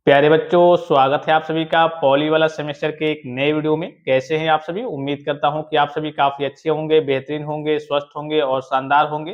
प्यारे बच्चों, स्वागत है आप सभी का पॉली वाला सेमेस्टर के एक नए वीडियो में। कैसे हैं आप सभी? उम्मीद करता हूं कि आप सभी काफी अच्छे होंगे, बेहतरीन होंगे, स्वस्थ होंगे और शानदार होंगे।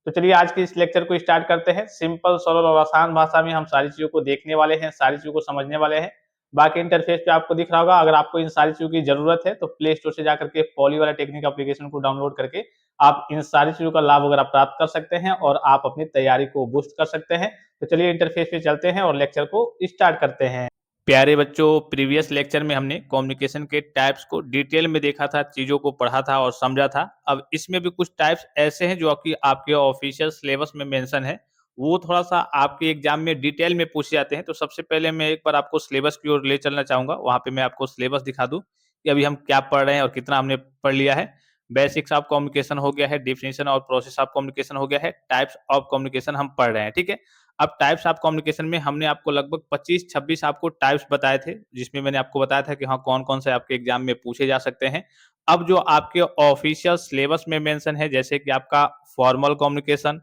तो चलिए आज के इस लेक्चर को स्टार्ट करते हैं। सिंपल, सरल और आसान भाषा में हम सारी चीजों को देखने वाले हैं, सारी चीजों को समझने वाले हैं। बाकी इंटरफेस पे आपको दिख रहा होगा। अगर आपको इन सारी चीजों की जरूरत है तो प्ले स्टोर से जाकर के पॉली वाला टेक्निक एप्लीकेशन को डाउनलोड करके आप इन सारी चीजों का लाभ वगैरह प्राप्त कर सकते हैं और आप अपनी तैयारी को बूस्ट कर सकते हैं। तो चलिए इंटरफेस पे चलते हैं और लेक्चर को स्टार्ट करते हैं। प्यारे बच्चों, प्रीवियस लेक्चर में हमने कम्युनिकेशन के टाइप्स को डिटेल में देखा था, चीज़ों को पढ़ा था और समझा था। अब इसमें भी कुछ टाइप्स ऐसे हैं जो कि आपके ऑफिशियल सिलेबस में मेंशन है, वो थोड़ा-सा आपके एग्ज़ाम में डिटेल में पूछे जाते हैं। तो सबसे पहले मैं एक बार आपको सिलेबस की ओर ले चलना चाहूँगा, वहाँ पे मैं आपको सिलेबस दिखा दूँ कि अभी हम क्या पढ़ रहे हैं और कितना हमने पढ़ लिया है। बेसिक्स ऑफ कम्युनिकेशन हो गया है, डेफिनिशन और प्रोसेस ऑफ कम्युनिकेशन हो गया है, टाइप्स ऑफ कम्युनिकेशन हम पढ़ रहे हैं, ठीक है? अब टाइप्स ऑफ कम्युनिकेशन में हमने आपको लगभग 25-26 आपको टाइप्स बताए थे, जिसमें मैंने आपको बताया था कि हाँ, कौन-कौन से आपके एग्ज़ाम में पूछे जा सकते हैं। अब जो आपके ऑफिशियल सिलेबस में मेंशन है, जैसे कि आपका formal communication,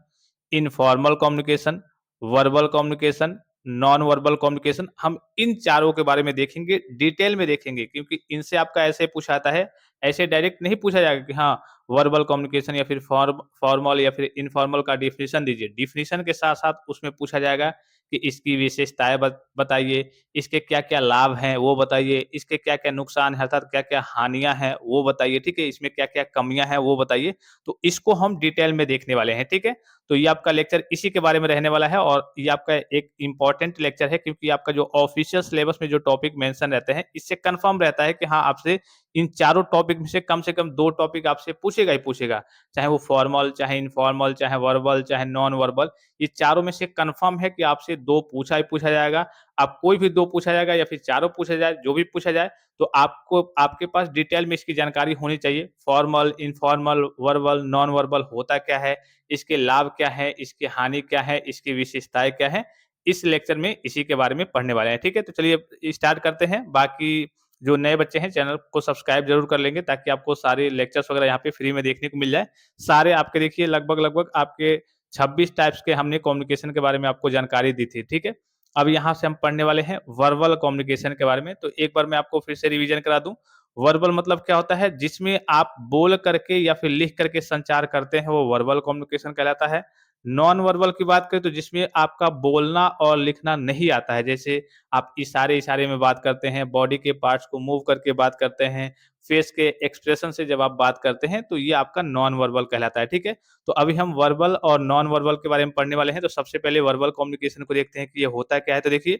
informal communication, verbal communication, non verbal communication, हम इन चारों के बारे में देखेंगे, डिटेल में देखेंगे क्योंकि इनसे आपका ऐसे पूछा जाता है, ऐसे डायरेक्ट नहीं पूछा जाएगा कि हाँ, वर्बल कम्युनिकेशन या फिर फॉर्मल या फिर इनफॉर्मल का डेफिनिशन दीजिए। डेफिनिशन के साथ-साथ उसमें पूछा जाएगा कि इसकी विशेषताएँ बताइए, इसके क्या-क्या लाभ हैं वो बताइए, इसके क्या-क्या नुकसान हैं अर्थात क्या-क्या हानियाँ हैं वो बताइए, ठीक है? इसमें क्या-क्या कमियाँ हैं वो बताइए। तो इसको हम डिटेल में देखने वाले हैं, ठीक है? तो ये आपका लेक्चर इसी के बारे में रहने वाला है और ये आपका एक इम्पोर्टेंट लेक्चर है क्योंकि आपका जो ऑफिशियल सिलेबस में जो टॉपिक मेंशन रहते हैं, इससे कन्फर्म रहता है कि हाँ, आपसे इन चारों टॉपिक में से कम 2 टॉपिक आपसे पूछेगा ही पूछेगा। चाहे वो फॉर्मल, चाहे इनफॉर्मल, चाहे वर्बल, चाहे नॉन वर्बल, ये चारों में से कन्फर्म है कि आपसे 2 पूछा ही पूछा जाएगा। अब कोई भी 2 पूछा जाएगा या फिर चारों पूछा जाए, जो भी पूछा जाए, तो आपको आपके पास डिटेल में इसकी जानकारी होनी चाहिए। Formal, informal, verbal, non verbal होता क्या है? इसके लाभ क्या हैं? इसकी हानि क्या है? इसकी विशेषताएँ क्या हैं? इस लेक्चर में इसी के बारे में पढ़ने वाले हैं, ठीक है? तो चलिए स्टार्ट करते हैं। बाकी जो नए बच्चे हैं चैनल को सब्सक्राइब ज़रूर कर लेंगे ताकि आपको सारे लेक्चर्स वगैरह यहाँ पे फ्री में देखने को मिल जाए। सारे आपके देखिए लगभग-लगभग आपके 26 टाइप्स के हमने कम्युनिकेशन के बारे में आपको जानकारी दी थी, ठीक है? अब यहाँ से हम पढ़ने वाले हैं वर्बल कम्युनिकेशन के बारे में। तो एक बार मैं आपको फिर से रिवीजन करा दूँ। वर्बल मतलब क्या होता है? जिसमें आप बोल करके या फिर लिख करके संचार करते हैं, वो वर्बल कम्युनिकेशन कहलाता है। नॉन वर्बल की बात करें तो जिसमें आपका बोलना और लिखना नहीं आता है, जैसे आप इशारे-इशारे में बात करते हैं, बॉडी के पार्ट्स को मूव करके बात करते हैं, फेस के एक्सप्रेशन से जब आप बात करते हैं, तो ये आपका नॉन वर्बल कहलाता है, ठीक है? तो अभी हम वर्बल और नॉन वर्बल के बारे में पढ़ने वाले हैं, तो सबसे पहले वर्बल कम्युनिकेशन को देखते हैं कि ये होता क्या है? तो देखिए,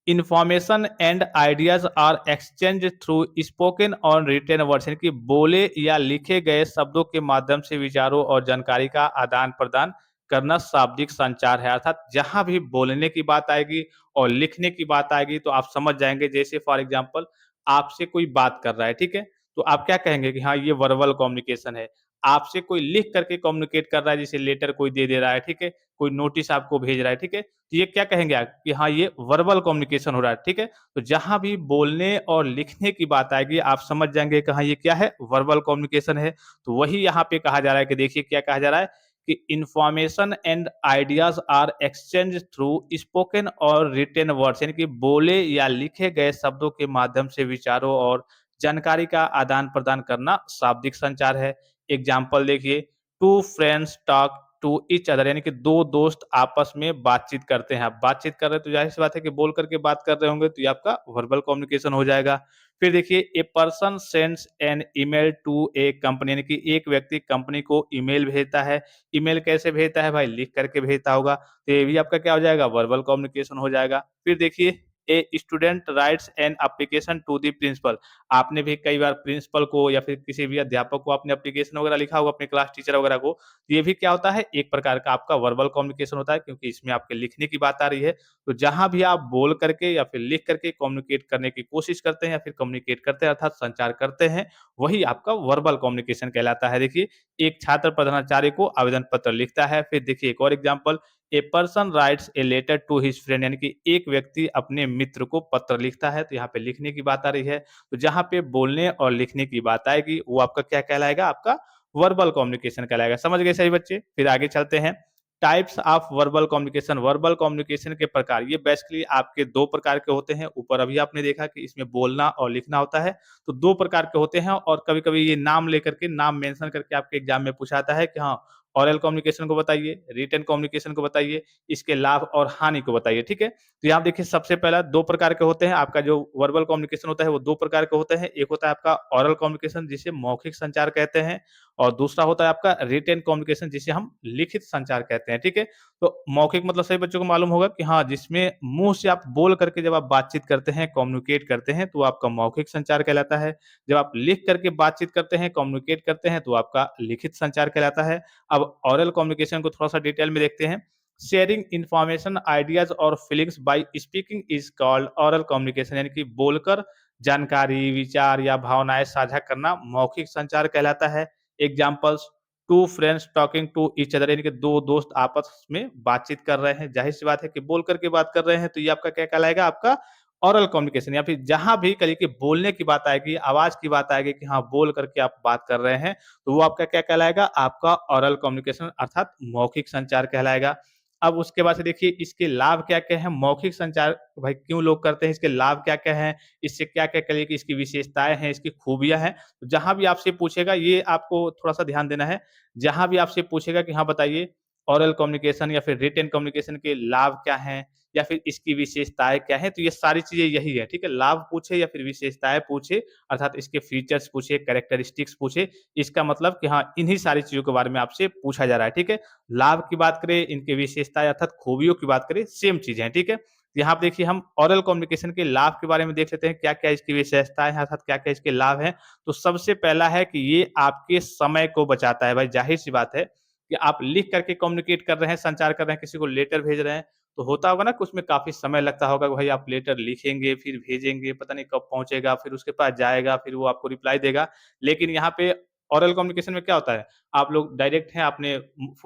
information and ideas are exchange through spoken और रिटेन वर्ड्स, यानी कि बोले या लिखे गए शब्दों के माध्यम से विचारों और जानकारी का आदान प्रदान करना शाब्दिक संचार है। अर्थात जहां भी बोलने की बात आएगी और लिखने की बात आएगी तो आप समझ जाएंगे। जैसे फॉर एग्जांपल आपसे कोई बात कर रहा है, ठीक है? तो आप क्या कहेंगे कि हाँ, ये वर्बल कम्युनिकेशन है। आपसे कोई लिख करके कम्युनिकेट कर रहा है, जैसे लेटर कोई दे दे रहा है, ठीक है? कोई नोटिस आपको भेज रहा है, ठीक है? तो ये क्या कहेंगे आप कि हाँ, ये वर्बल कम्युनिकेशन हो रहा है, ठीक है? तो जहाँ भी बोलने और लिखने की बात आएगी, आप समझ जाएँगे कि हाँ, ये क्या है? वर्बल कम्युनिकेशन है। तो वही यहाँ पे कहा जा रहा है कि देखिए क्या कहा जा रहा है कि information and ideas are exchange through spoken और रिटेन वर्ड्स, यानी कि बोले या लिखे गए शब्दों के माध्यम से विचारों और जानकारी का आदान-प्रदान करना शाब्दिक संचार है। एग्ज़ाम्पल देखिए, two friends talk to each other, यानी कि 2 दोस्त आपस में बातचीत करते हैं। आप बातचीत कर रहे हैं तो ज़ाहिर-सी बात है कि बोल कर के बात कर रहे होंगे तो ये आपका वर्बल कम्युनिकेशन हो जाएगा। फिर देखिए, a person sends an email to a company, यानी कि एक व्यक्ति कंपनी को ईमेल भेजता है। ईमेल कैसे भेजता है भाई? लिख करके भेजता होगा। तो ये भी आपका क्या हो जाएगा? वर्बल कम्युनिकेशन हो जाएगा। फिर देखिए, a student writes an application to the principal. आपने भी कई बार प्रिंसिपल को या फिर किसी भी अध्यापक को आपने एप्लीकेशन वगैरह लिखा होगा अपने क्लास टीचर वगैरह को। ये भी क्या होता है? एक प्रकार का आपका वर्बल कम्युनिकेशन होता है क्योंकि इसमें आपके लिखने की बात आ रही है। तो जहाँ भी आप बोल करके या फिर लिख करके कम्युनिकेट करने की कोशिश करते हैं या फिर कम्युनिकेट करते हैं अर्थात संचार करते हैं, वही आपका वर्बल कम्युनिकेशन कहलाता है। देखिए, एक छात्र प्रधानाचार्य को आवेदन पत्र लिखता है। फिर देखिए एक और example, a person writes a letter to his friend, यानी कि एक व्यक्ति अपने मित्र को पत्र लिखता है। तो यहाँ पे लिखने की बात आ रही है। तो जहाँ पे बोलने और लिखने की बात आएगी वो आपका क्या कहलाएगा? आपका वर्बल कम्युनिकेशन कहलाएगा। समझ गए सभी बच्चे? फिर आगे चलते हैं। टाइप्स ऑफ वर्बल कम्युनिकेशन के प्रकार, ये बेसिकली आपके दो प्रकार के होते हैं। ऊपर अभी आपने देखा कि इसमें बोलना और लिखना होता है, तो दो प्रकार के होते हैं और कभी कभी ये नाम लेकर के, नाम मेंशन करके आपके एग्जाम में पूछा जाता है कि हाँ, ऑरल कम्युनिकेशन को बताइए, रिटन कम्युनिकेशन को बताइए, इसके लाभ और हानि को बताइए। ठीक है, तो यहाँ देखिए सबसे पहला दो प्रकार के होते हैं। आपका जो वर्बल कम्युनिकेशन होता है वो दो प्रकार के होते हैं। एक होता है आपका ऑरल कम्युनिकेशन जिसे मौखिक संचार कहते हैं, और दूसरा होता है आपका रिटेन कम्युनिकेशन जिसे हम लिखित संचार कहते हैं। ठीक है, तो मौखिक मतलब सभी बच्चों को मालूम होगा कि हाँ, जिसमें मुंह से आप बोल करके जब आप बातचीत करते हैं, कम्युनिकेट करते हैं, तो वो आपका मौखिक संचार कहलाता है। जब आप लिख करके बातचीत करते हैं, कम्युनिकेट करते हैं, तो आपका लिखित संचार कहलाता है। अब ऑरल कम्युनिकेशन को थोड़ा सा डिटेल में देखते हैं। शेयरिंग इंफॉर्मेशन, आइडियाज और feelings by speaking is called oral communication, यानी कि बोलकर जानकारी, विचार या भावनाएं साझा करना मौखिक संचार कहलाता है। Examples, two friends talking to each other, यानी कि दो दोस्त आपस में बातचीत कर रहे हैं। जाहिर सी बात है कि बोल करके बात कर रहे हैं, तो ये आपका क्या कहलाएगा, आपका ऑरल कम्युनिकेशन। या फिर जहां भी कहिए कि बोलने की बात आएगी, आवाज की बात आएगी कि हाँ, बोल करके आप बात कर रहे हैं, तो वो आपका क्या कहलाएगा, आपका ऑरल कम्युनिकेशन अर्थात मौखिक संचार कहलाएगा। अब उसके बाद से देखिए इसके लाभ क्या-क्या हैं, मौखिक संचार भाई क्यों लोग करते हैं, इसके लाभ क्या-क्या हैं, इससे क्या-क्या करिए कि इसकी विशेषताएँ हैं, इसकी खूबियाँ हैं। जहाँ भी आपसे पूछेगा, ये आपको थोड़ा-सा ध्यान देना है, जहाँ भी आपसे पूछेगा कि हाँ बताइए, ओरल कम्युनिकेशन या फिर रिटेन कम्युनिकेशन के लाभ क्या हैं या फिर इसकी विशेषताएँ क्या हैं, तो ये सारी चीज़ें यही है, ठीक है? लाभ पूछे या फिर विशेषताएँ पूछे, अर्थात इसके फीचर्स पूछे, कैरेक्टरिस्टिक्स पूछे, इसका मतलब कि हाँ, इन्हीं सारी चीज़ों के बारे में आपसे पूछा जा रहा है, ठीक है? लाभ की बात करें, इनकी विशेषताएँ अर्थात खूबियों की बात करें, सेम चीज़ें हैं, ठीक है? यहाँ पे देखिए हम ओरल कम्युनिकेशन के लाभ के बारे में देख लेते हैं, क्या-क्या इसकी विशेषताएँ हैं अर्थात क्या-क्या इसके लाभ हैं। तो सबसे पहला है कि ये आपके समय को बचाता है। भाई ज़ाहिर-सी बात है कि आप लिख करके कम्युनिकेट कर रहे हैं, संचार कर रहे हैं, किसी को लेटर भेज रहे हैं, तो होता होगा ना कि उसमें काफ़ी समय लगता होगा कि भाई आप लेटर लिखेंगे, फिर भेजेंगे, पता नहीं कब पहुँचेगा, फिर उसके पास जाएगा, फिर वो आपको रिप्लाई देगा। लेकिन यहाँ पे ओरल कम्युनिकेशन में क्या होता है, आप लोग डायरेक्ट हैं, आपने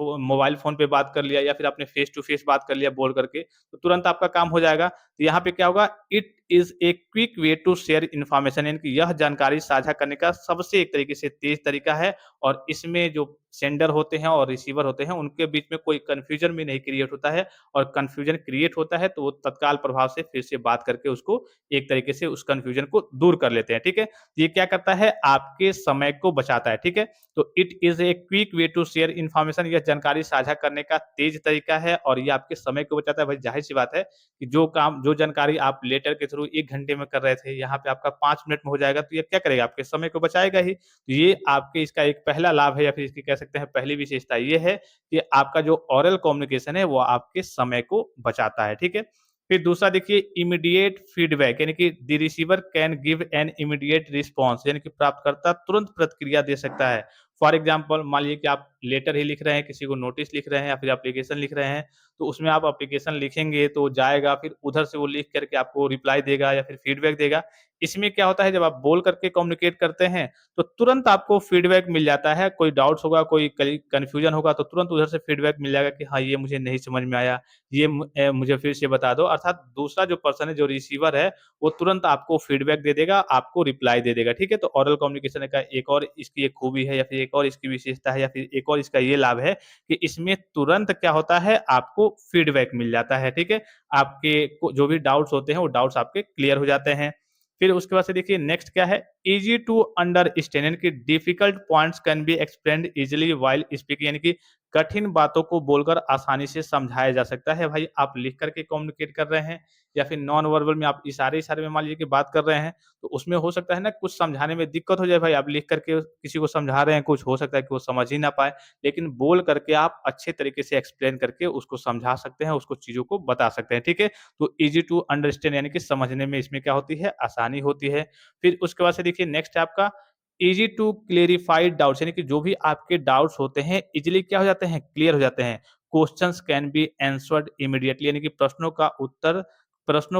मोबाइल फ़ोन पे बात कर लिया या फिर आपने फेस टू फेस बात कर लिया बोल करके, तो तुरंत आपका काम हो जाएगा। तो यहाँ पे क्या होगा, it is a quick way to share information, यानी कि यह जानकारी साझा करने का सबसे एक तरीके से तेज़ तरीका है, और इसमें जो सेंडर होते हैं और रिसीवर होते हैं, उनके बीच में कोई कन्फ्यूजन भी नहीं क्रिएट होता है, और कन्फ्यूजन क्रिएट होता है, तो वो तत्काल प्रभाव से फिर से बात करके उसको एक तरीके से उस कन्फ्यूजन को दूर कर लेते हैं, ठीक है? ये क्या करता है, आपके समय को बचाता है, ठीक है? तो it is a quick way to share information, यह जानकारी साझा करने का तेज़ तरीका है और ये आपके समय को बचाता है। भाई ज़ाहिर-सी बात है कि जो जानकारी आप लेटर के थ्रू 1 घंटे में कर रहे थे, यहाँ पे आपका 5 मिनट में हो जाएगा, तो ये क्या करेगा, आपके समय को बचाएगा ही। तो ये आपके इसका एक पहला लाभ है, या फिर इसकी कह सकते हैं पहली विशेषता ये है कि आपका जो ओरल कम्युनिकेशन है, वो आपके समय को बचाता है, ठीक है? फिर दूसरा देखिए, इमीडिएट फीडबैक, यानी कि the receiver can give an immediate response, यानी कि प्राप्तकर्ता तुरंत प्रतिक्रिया दे सकता है। फॉर एग्जाम्पल मान लीजिए कि आप लेटर ही लिख रहे हैं, किसी को नोटिस लिख रहे हैं या फिर एप्लीकेशन लिख रहे हैं, तो उसमें आप एप्लीकेशन लिखेंगे तो जाएगा, फिर उधर से वो लिख करके आपको रिप्लाई देगा या फिर फीडबैक देगा। इसमें क्या होता है, जब आप बोल करके कम्युनिकेट करते हैं, तो तुरंत आपको फीडबैक मिल जाता है। कोई डाउट्स होगा, कोई कहीं कन्फ्यूजन होगा, तो तुरंत उधर से फीडबैक मिल जाएगा कि हाँ, ये मुझे नहीं समझ में आया, ये मुझे फिर से बता दो। अर्थात दूसरा जो पर्सन है, जो रिसीवर है, वो तुरंत आपको फीडबैक दे देगा, आपको रिप्लाई दे देगा, ठीक है? तो ओरल कम्युनिकेशन का एक और इसकी एक खूबी है, या फिर एक और इसकी विशेषता है, या फिर एक और इसका ये लाभ है कि इसमें तुरंत क्या होता है, आपको फीडबैक मिल जाता है, ठीक है? आपके को जो भी डाउट्स होते हैं, वो डाउट्स आपके क्लियर हो जाते हैं। फिर उसके बाद से देखिए नेक्स्ट क्या है, ईज़ी टू अंडरस्टैंड, यानी कि difficult points can be explained easily while speaking, यानी कि कठिन बातों को बोलकर आसानी से समझाया जा सकता है। भाई आप लिख कर के कम्युनिकेट कर रहे हैं या फिर नॉन वर्बल में आप इशारे-इशारे में मान लीजिए कि बात कर रहे हैं, तो उसमें हो सकता है ना कुछ समझाने में दिक्कत हो जाए। भाई आप लिख करके किसी को समझा रहे हैं, कुछ हो सकता है कि वो समझ ही ना पाए, लेकिन बोल करके आप अच्छे तरीके से एक्सप्लेन करके उसको समझा सकते हैं, उसको चीज़ों को बता सकते हैं, ठीक है? तो ईज़ी टू अंडरस्टैंड, यानी कि समझने में इसमें क्या होती है, आसानी होती है। फिर उसके बाद से देखिए नेक्स्ट है आपका ईज़ी टू क्लेरिफाई डाउट्स, यानी कि जो भी आपके डाउट्स होते हैं, ईज़िली क्या हो जाते हैं, क्लियर हो जाते हैं। Questions can be answered immediately, यानी कि प्रश्नों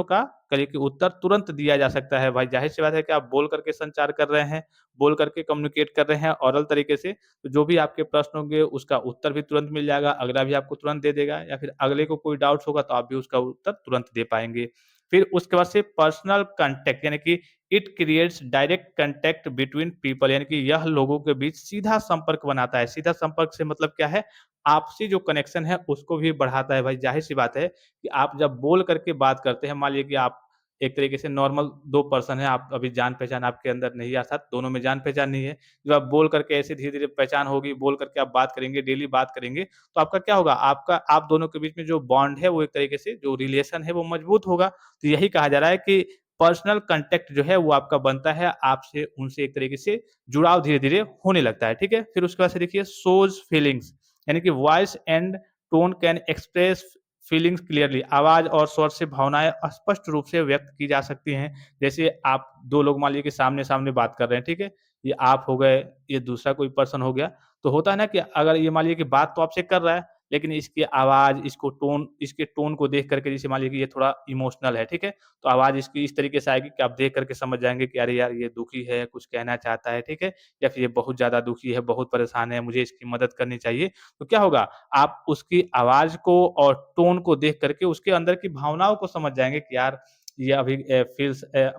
का कहिए कि उत्तर तुरंत दिया जा सकता है। भाई ज़ाहिर-सी बात है कि आप बोल करके संचार कर रहे हैं, बोल करके कम्युनिकेट कर रहे हैं ओरल तरीके से, तो जो भी आपके प्रश्न होंगे उसका उत्तर भी तुरंत मिल जाएगा, अगला भी आपको तुरंत दे देगा, या फिर अगले को कोई डाउट्स होगा तो आप भी उसका उत्तर तुरंत दे पाएँगे। फिर उसके बाद से पर्सनल कॉन्टैक्ट यानी कि it creates direct contact between people यानी कि यह लोगों के बीच सीधा संपर्क बनाता है। सीधा संपर्क से मतलब क्या है? आपसी जो कनेक्शन है उसको भी बढ़ाता है भाई, ज़ाहिर-सी बात है कि आप जब बोल करके बात करते हैं, मान लीजिए कि आप एक तरीके से नॉर्मल 2 पर्सन हैं, आप अभी जान-पहचान आपके अंदर नहीं है, अर्थात दोनों में जान-पहचान नहीं है। जब आप बोल करके ऐसे धीरे-धीरे पहचान होगी, बोल करके आप बात करेंगे, डेली बात करेंगे, तो आपका क्या होगा? आपका आप दोनों के बीच में जो बॉन्ड है, वो एक तरीके से जो रिलेशन है, वो मजबूत होगा। तो यही कहा जा रहा है कि पर्सनल कॉन्टैक्ट जो है, वो आपका बनता है, आपसे उनसे एक तरीके से जुड़ाव धीरे-धीरे होने लगता है, ठीक है? फिर उसके बाद से देखिए शोज़ फीलिंग्स यानी कि voice and tone can express feelings clearly आवाज़ और स्वर से भावनाएँ स्पष्ट रूप से व्यक्त की जा सकती हैं। जैसे आप 2 लोग मान लीजिए कि सामने-सामने बात कर रहे हैं, ठीक है? ये आप हो गए, ये दूसरा कोई पर्सन हो गया। तो होता है ना कि अगर ये मान लीजिए कि बात तो आपसे कर रहा है, लेकिन इसकी आवाज़, इसके टोन को देख कर के जैसे मान लीजिए कि ये थोड़ा इमोशनल है, ठीक है? तो आवाज़ इसकी इस तरीके से आएगी कि आप देख कर के समझ जाएँगे कि अरे यार! ये दुखी है, कुछ कहना चाहता है, ठीक है? या फिर ये बहुत ज़्यादा दुखी है, बहुत परेशान है, मुझे इसकी मदद करनी चाहिए। तो क्या होगा, आप उसकी आवाज़ को और टोन को देख कर के उसके अंदर की भावनाओं को समझ जाएँगे कि यार ये अभी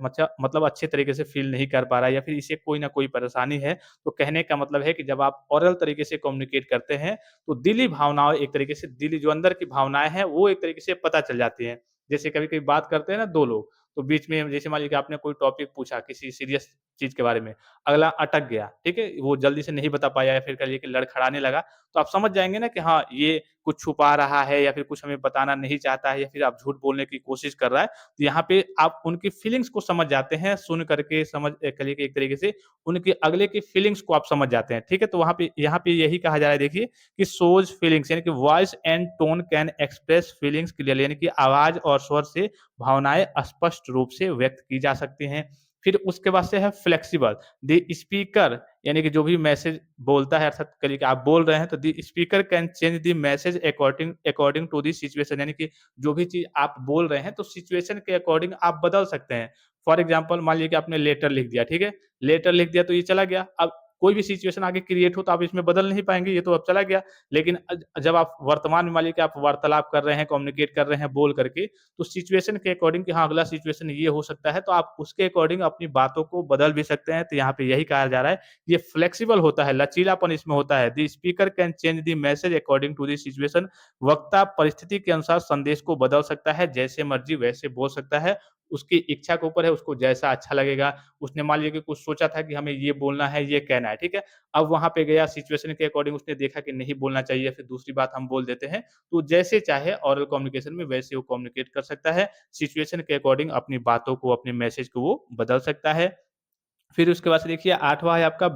मतलब अच्छे तरीके से फ़ील नहीं कर पा रहा है या फिर इसे कोई न कोई परेशानी है। तो कहने का मतलब है कि जब आप ओरल तरीके से कम्युनिकेट करते हैं, तो दिली भावनाएँ एक तरीके से दिली जो अंदर की भावनाएँ हैं, वो एक तरीके से पता चल जाती हैं। जैसे कभी-कभी बात करते हैं ना 2 लोग, तो बीच में जैसे मान लीजिए कि आपने कोई टॉपिक पूछा किसी सीरियस चीज़ के बारे में, अगला अटक गया, ठीक है? वो जल्दी से नहीं बता पाया या फिर कह लीजिए कि लड़खड़ाने लगा, तो आप समझ जाएँगे ना कि हाँ, ये कुछ छुपा रहा है या फिर कुछ हमें बताना नहीं चाहता है या फिर आप झूठ बोलने की कोशिश कर रहा है। तो यहाँ पे आप उनकी फीलिंग्स को समझ जाते हैं, सुन करके कहिए कि एक तरीके से उनके अगले की फीलिंग्स को आप समझ जाते हैं, ठीक है? तो वहाँ पे यहाँ पे यही कहा जा रहा है देखिए कि शोज़ फीलिंग्स यानी कि voice and tone can express feelings clearly यानी कि आवाज़ और स्वर से भावनाएँ स्पष्ट रूप से व्यक्त की जा सकती हैं। फिर उसके बाद से है फ्लेक्सिबल, द स्पीकर यानी कि जो भी मैसेज बोलता है अर्थात करिए कि आप बोल रहे हैं तो the speaker can change the message according according to the situation यानी कि जो भी चीज़ आप बोल रहे हैं तो सिचुएशन के अकॉर्डिंग आप बदल सकते हैं। फॉर एग्ज़ाम्पल मान लीजिए कि आपने लेटर लिख दिया, ठीक है? लेटर लिख दिया तो ये चला गया। अब कोई भी सिचुएशन आगे क्रिएट हो तो आप इसमें बदल नहीं पाएँगे, ये तो अब चला गया। लेकिन जब आप वर्तमान में मान लीजिए कि आप वार्तालाप कर रहे हैं, कम्युनिकेट कर रहे हैं बोल करके, तो सिचुएशन के अकॉर्डिंग कि हाँ, अगला सिचुएशन ये हो सकता है, तो आप उसके अकॉर्डिंग अपनी बातों को बदल भी सकते हैं। तो यहाँ पे यही कहा जा रहा है, ये फ्लेक्सिबल होता है, लचीलापन इसमें होता है। The speaker can change the message according to the situation वक्ता परिस्थिति के अनुसार संदेश को बदल सकता है, जैसे मर्ज़ी वैसे बोल सकता है। उसकी इच्छा के ऊपर है, उसको जैसा अच्छा लगेगा। उसने मान लीजिए कि कुछ सोचा था कि हमें ये बोलना है, ये कहना है, ठीक है? अब वहाँ पे गया सिचुएशन के अकॉर्डिंग उसने देखा कि नहीं बोलना चाहिए, फिर दूसरी बात हम बोल देते हैं। तो जैसे चाहे ओरल कम्युनिकेशन में वैसे वो कम्युनिकेट कर सकता है। सिचुएशन के अकॉर्डिंग अपनी बातों को, अपने मैसेज को वो बदल सकता है। फिर उसके बाद से देखिए 8वाँ है आपका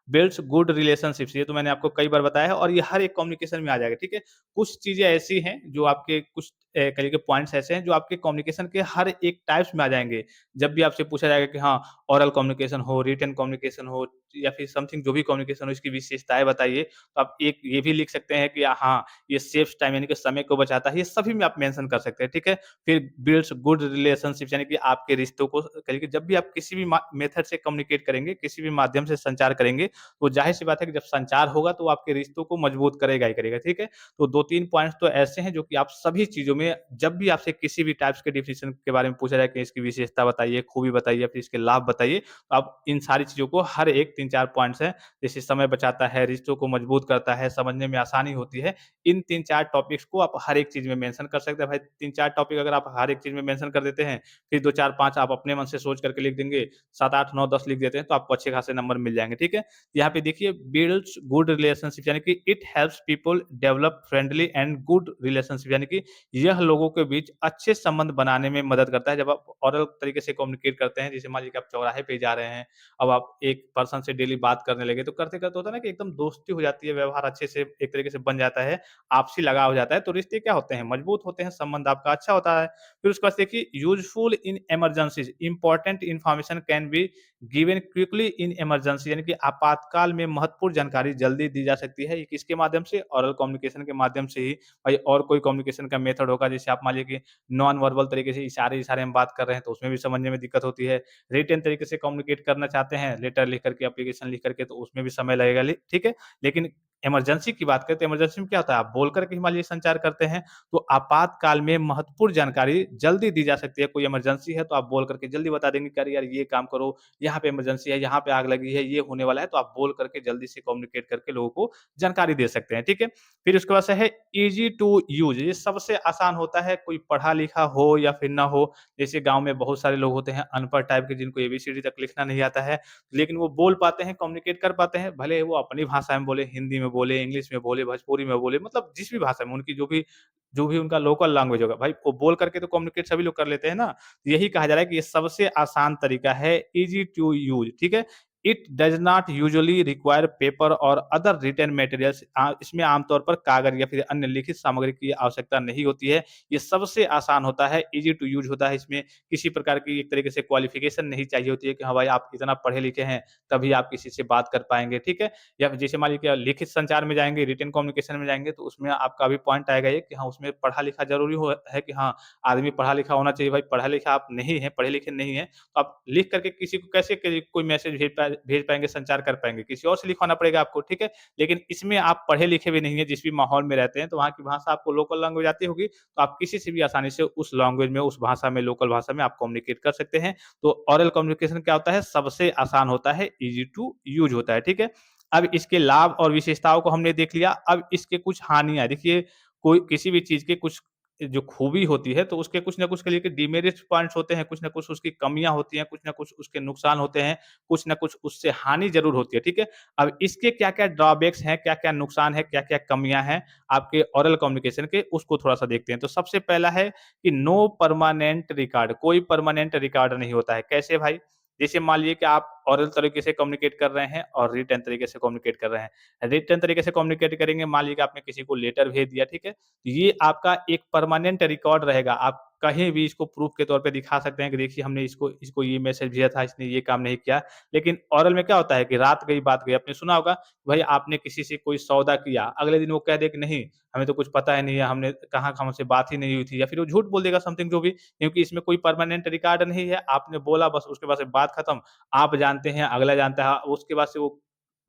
बिल्ड्स गुड रिलेशनशिप्स ये तो मैंने आपको कई बार बताया है और ये हर एक कम्युनिकेशन में आ जाएगा, ठीक है? कुछ चीज़ें ऐसी हैं जो आपके कुछ कहिए कि पॉइंट्स ऐसे हैं जो आपके कम्युनिकेशन के हर एक टाइप्स में आ जाएँगे। जब भी आपसे पूछा जाएगा कि हाँ, ओरल कम्युनिकेशन हो, रिटन कम्युनिकेशन हो या फिर समथिंग जो भी कम्युनिकेशन हो इसकी विशेषताएँ बताइए। तो आप एक ये भी लिख सकते हैं कि हाँ, ये सेव्स टाइम यानी कि समय को बचाता है। ये सभी में आप मेंशन कर सकते हैं, ठीक है? फिर बिल्ड्स गुड रिलेशनशिप्स यानी कि आपके रिश्तों को कहिए कि जब भी आप किसी भी मेथड से कम्युनिकेट करेंगे, किसी भी माध्यम से संचार करेंगे, तो ज़ाहिर-सी बात है कि जब संचार होगा तो आपके रिश्तों को मजबूत करेगा ही करेगा, ठीक है? तो 2-3 पॉइंट्स तो ऐसे हैं जो कि आप सभी चीज़ों में जब भी आपसे किसी भी टाइप्स के डेफिनिशन के बारे में पूछा जाए कि इसकी विशेषता बताइए, खूबी बताइए या फिर इसके लाभ बताइए, तो आप इन सारी चीज़ों को हर एक 3-4 पॉइंट्स हैं, जैसे समय बचाता है, रिश्तों को मजबूत करता है, समझने में आसानी होती है। इन 3-4 टॉपिक्स को आप हर एक चीज़ में मेंशन कर सकते हैं। भाई 3-4 टॉपिक अगर आप हर एक चीज़ में मेंशन कर देते हैं, फिर 2, 4, 5 आप अपने मन से सोच करके लिख देंगे, 7, 8, 9, 10 लिख देते हैं, तो आपको अच्छे खासे नंबर मिल जाएँगे, ठीक है? यहाँ पे देखिए बिल्ड्स गुड रिलेशनशिप यानी कि it helps people develop friendly and good relationship यानी कि यह लोगों के बीच अच्छे संबंध बनाने में मदद करता है। जब आप ओरल तरीके से कम्युनिकेट करते हैं, जैसे मान लीजिए कि आप चौराहे पे जा रहे हैं, अब आप एक पर्सन से डेली बात करने लगे, तो करते-करते होता है ना कि एकदम दोस्ती हो जाती है, व्यवहार अच्छे से एक तरीके से बन जाता है, आपसी लगाव हो जाता है, तो रिश्ते क्या होते हैं, मजबूत होते हैं, संबंध आपका अच्छा होता है। फिर उसके बाद देखिए useful in emergencies, important information can be given quickly in emergency यानी कि आपातकाल में महत्वपूर्ण जानकारी जल्दी दी जा सकती है। ये किसके माध्यम से? ओरल कम्युनिकेशन के माध्यम से ही। भाई और कोई कम्युनिकेशन का मेथड होगा होगा। जैसे आप मान लीजिए कि नॉन वर्बल तरीके से इशारे-इशारे में बात कर रहे हैं, तो उसमें भी समझने में दिक्कत होती है। रिटन तरीके से कम्युनिकेट करना चाहते हैं, लेटर लिख कर के, एप्लीकेशन लिख कर के, तो उसमें भी समय लगेगा ठीक है? लेकिन इमरजेंसी की बात करें तो इमरजेंसी में क्या होता है, आप बोल कर के ही मान लीजिए संचार करते हैं, तो आपातकाल में महत्वपूर्ण जानकारी जल्दी दी जा सकती है। कोई इमरजेंसी है तो आप बोल करके जल्दी बता देंगे कि अरे यार ये काम करो, यहाँ पे इमरजेंसी है, यहाँ पे आग लगी है, ये होने वाला है, तो आप बोल करके जल्दी से कम्युनिकेट करके लोगों को जानकारी दे सकते हैं, ठीक है? फिर उसके बाद से है ईज़ी टू यूज़, ये सबसे आसान होता है, कोई पढ़ा-लिखा हो या फिर ना हो। जैसे गाँव में बहुत सारे लोग होते हैं अनपढ़ टाइप के, जिनको एबीसीडी तक लिखना नहीं आता है, लेकिन वो बोल पाते हैं, कम्युनिकेट कर पाते हैं, भले वो अपनी भाषा में बोले, हिंदी में बोले, इंग्लिश में बोले, भोजपुरी में बोले, मतलब जिस भी भाषा में उनकी जो भी उनका लोकल लैंग्वेज होगा, भाई वो बोल करके तो कम्युनिकेट सभी लोग कर लेते हैं ना। यही कहा जा रहा है कि ये सबसे आसान तरीका है, ईज़ी टू यूज़, ठीक है? It does not usually require paper और अदर रिटन मटेरियल्स, इसमें आमतौर पर कागज़ या फिर अन्य लिखित सामग्री की आवश्यकता नहीं होती है। ये सबसे आसान होता है, ईज़ी टू यूज़ होता है, इसमें किसी प्रकार की एक तरीके से क्वालिफ़िकेशन नहीं चाहिए होती है कि हाँ भाई आप इतना पढ़े लिखे हैं, तभी आप किसी से बात कर पाएँगे, ठीक है? या फिर जैसे मान लीजिए कि लिखित संचार में जाएँगे, रिटन कम्युनिकेशन में जाएँगे, तो उसमें आपका भी पॉइंट आएगा ये कि हाँ, उसमें पढ़ा-लिखा ज़रूरी हो है कि हाँ, आदमी पढ़ा-लिखा होना चाहिए। भाई पढ़ा-लिखा आप नहीं हैं, पढ़े-लिखे नहीं हैं, तो आप लिख करके किसी को कैसे कोई मैसेज भेज पाएँगे, संचार कर पाएँगे? किसी और से लिखवाना पड़ेगा आपको, ठीक है? लेकिन इसमें आप पढ़े-लिखे भी नहीं हैं, जिस भी माहौल में रहते हैं, तो वहाँ की भाषा आपको लोकल लैंग्वेज आती होगी, तो आप किसी से भी आसानी से उस लैंग्वेज में, उस भाषा में, लोकल भाषा में आप कम्युनिकेट कर सकते हैं। तो ओरल कम्युनिकेशन क्या होता है? सबसे आसान होता है, ईज़ी टू यूज़ होता है, ठीक है? अब इसके लाभ और विशेषताओं को हमने देख लिया, अब इसके कुछ हानियाँ देखिए, कोई किसी भी चीज़ के कुछ जो खूबी होती है, तो उसके कुछ न कुछ के लिए डिमेरिट्स पॉइंट्स होते हैं, कुछ न कुछ उसकी कमियाँ होती हैं, कुछ न कुछ उसके नुकसान होते हैं, कुछ न कुछ उससे हानि ज़रूर होती है, ठीक है? अब इसके क्या-क्या ड्रॉबैक्स हैं, क्या-क्या नुकसान है, क्या-क्या कमियाँ हैं आपके ओरल कम्युनिकेशन के, उसको थोड़ा-सा देखते हैं। तो सबसे पहला है कि नो परमानेंट रिकॉर्ड, कोई परमानेंट रिकॉर्ड नहीं होता है। कैसे भाई? जैसे मान लीजिए कि आप ओरल तरीके से कम्युनिकेट कर रहे हैं और रिटन तरीके से कम्युनिकेट कर रहे हैं। रिटन तरीके से कम्युनिकेट करेंगे, मान लीजिए कि आपने किसी को लेटर भेज दिया, ठीक है? तो ये आपका एक परमानेंट रिकॉर्ड रहेगा। आप कहीं भी इसको प्रूफ के तौर पे दिखा सकते हैं कि देखिए हमने इसको इसको ये मैसेज भेजा था, इसने ये काम नहीं किया। लेकिन ओरल में क्या होता है कि रात गई बात गई। आपने सुना होगा, भाई आपने किसी से कोई सौदा किया, अगले दिन वो कह दे कि नहीं, हमें तो कुछ पता ही नहीं है, हमने कहाँ हमसे बात ही नहीं हुई थी, या फिर वो झूठ बोल देगा समथिंग जो भी, क्योंकि इसमें कोई परमानेंट रिकॉर्ड नहीं है। आपने बोला बस, उसके बाद से बात खत्म। आप जानते हैं, अगला जानता है, उसके बाद से वो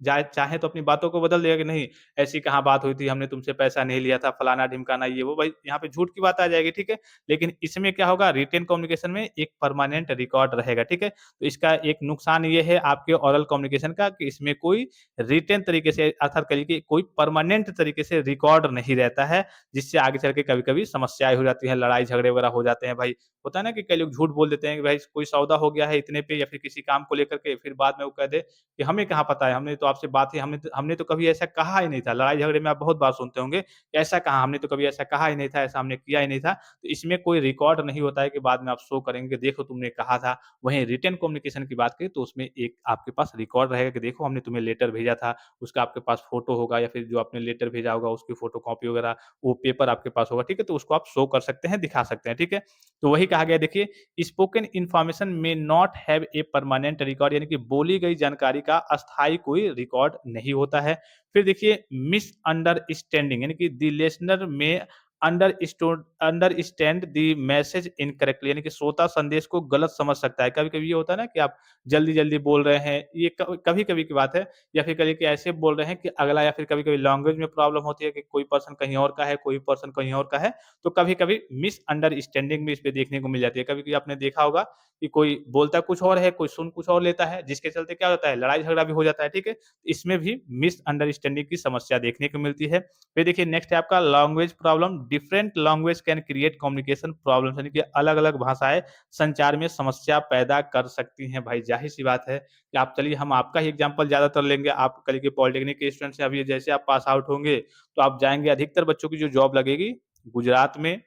जाए चाहे तो अपनी बातों को बदल देगा कि नहीं, ऐसी कहाँ बात हुई थी, हमने तुमसे पैसा नहीं लिया था, फलाना-ढिमकाना ये वो, भाई यहाँ पे झूठ की बात आ जाएगी, ठीक है? लेकिन इसमें क्या होगा, रिटेन कम्युनिकेशन में एक परमानेंट रिकॉर्ड रहेगा, ठीक है? तो इसका एक नुकसान ये है आपके ओरल कम्युनिकेशन का कि इसमें कोई रिटेन तरीके से, अर्थात कहिए कि कोई परमानेंट तरीके से रिकॉर्ड नहीं रहता है, जिससे आगे चल के कभी-कभी समस्याएँ हो जाती हैं, लड़ाई-झगड़े वगैरह हो जाते हैं भाई। होता है ना कि कई लोग झूठ बोल देते हैं कि भाई कोई सौदा हो गया है इतने पे, या फिर किसी काम को लेकर के, फिर बाद में वो कह दे कि हमें कहाँ पता है, हमने तो आपसे बात ही हमने तो कभी ऐसा कहा ही नहीं था। लड़ाई-झगड़े में आप बहुत बार सुनते होंगे, कि ऐसा कहाँ, हमने तो कभी ऐसा कहा ही नहीं था, ऐसा हमने किया ही नहीं था। तो इसमें कोई रिकॉर्ड नहीं होता है कि बाद में आप शो करेंगे कि देखो तुमने कहा था। वहीं रिटन कम्युनिकेशन की बात करें तो उसमें एक आपके पास रिकॉर्ड रहेगा कि देखो हमने तुम्हें लेटर भेजा था, उसका आपके पास फ़ोटो होगा, या फिर जो आपने लेटर भेजा होगा उसकी फ़ोटोकॉपी वगैरह, वो पेपर आपके पास होगा, ठीक है? तो उसको आप शो कर सकते हैं, दिखा सकते हैं, ठीक है? तो वही कहा गया, देखिए, स्पोकन इन्फॉर्मेशन में not have a permanent record, यानी कि बोली गई जानकारी का अस्थायी कोई रिकॉर्ड नहीं होता है। फिर देखिए, मिसअंडरस्टैंडिंग, यानी कि द लिसनर में अंडरस्टैंड द मैसेज इनकरेक्टली, यानी कि श्रोता संदेश को गलत समझ सकता है। कभी-कभी ये होता है ना कि आप जल्दी-जल्दी बोल रहे हैं, ये कभी-कभी की बात है, या फिर कहिए कि ऐसे बोल रहे हैं कि अगला, या फिर कभी-कभी लैंग्वेज में प्रॉब्लम होती है कि कोई पर्सन कहीं और का है, कोई पर्सन कहीं और का है, तो कभी-कभी मिसअंडरस्टैंडिंग भी इसपे देखने को मिल जाती है। कभी-कभी आपने देखा होगा कि कोई बोलता कुछ और है, कोई सुन कुछ और लेता है, जिसके चलते क्या होता है, लड़ाई-झगड़ा भी हो जाता है, ठीक है? इसमें भी मिसअंडरस्टैंडिंग की समस्या देखने को मिलती है। फिर देखिए, नेक्स्ट है आपका language problem. Different language can create communication problems, यानी कि अलग-अलग भाषाएँ संचार में समस्या पैदा कर सकती हैं। भाई ज़ाहिर-सी बात है कि आप, चलिए हम आपका ही एग्ज़ाम्पल ज़्यादातर लेंगे। आप कहिए कि पॉलिटेक्निक के स्टूडेंट्स हैं, अभी जैसे आप पास आउट होंगे, तो आप जाएँगे, अधिकतर बच्चों की जो जॉब लगेगी गुजरात में,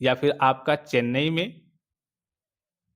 या फिर आपका चेन्नई में,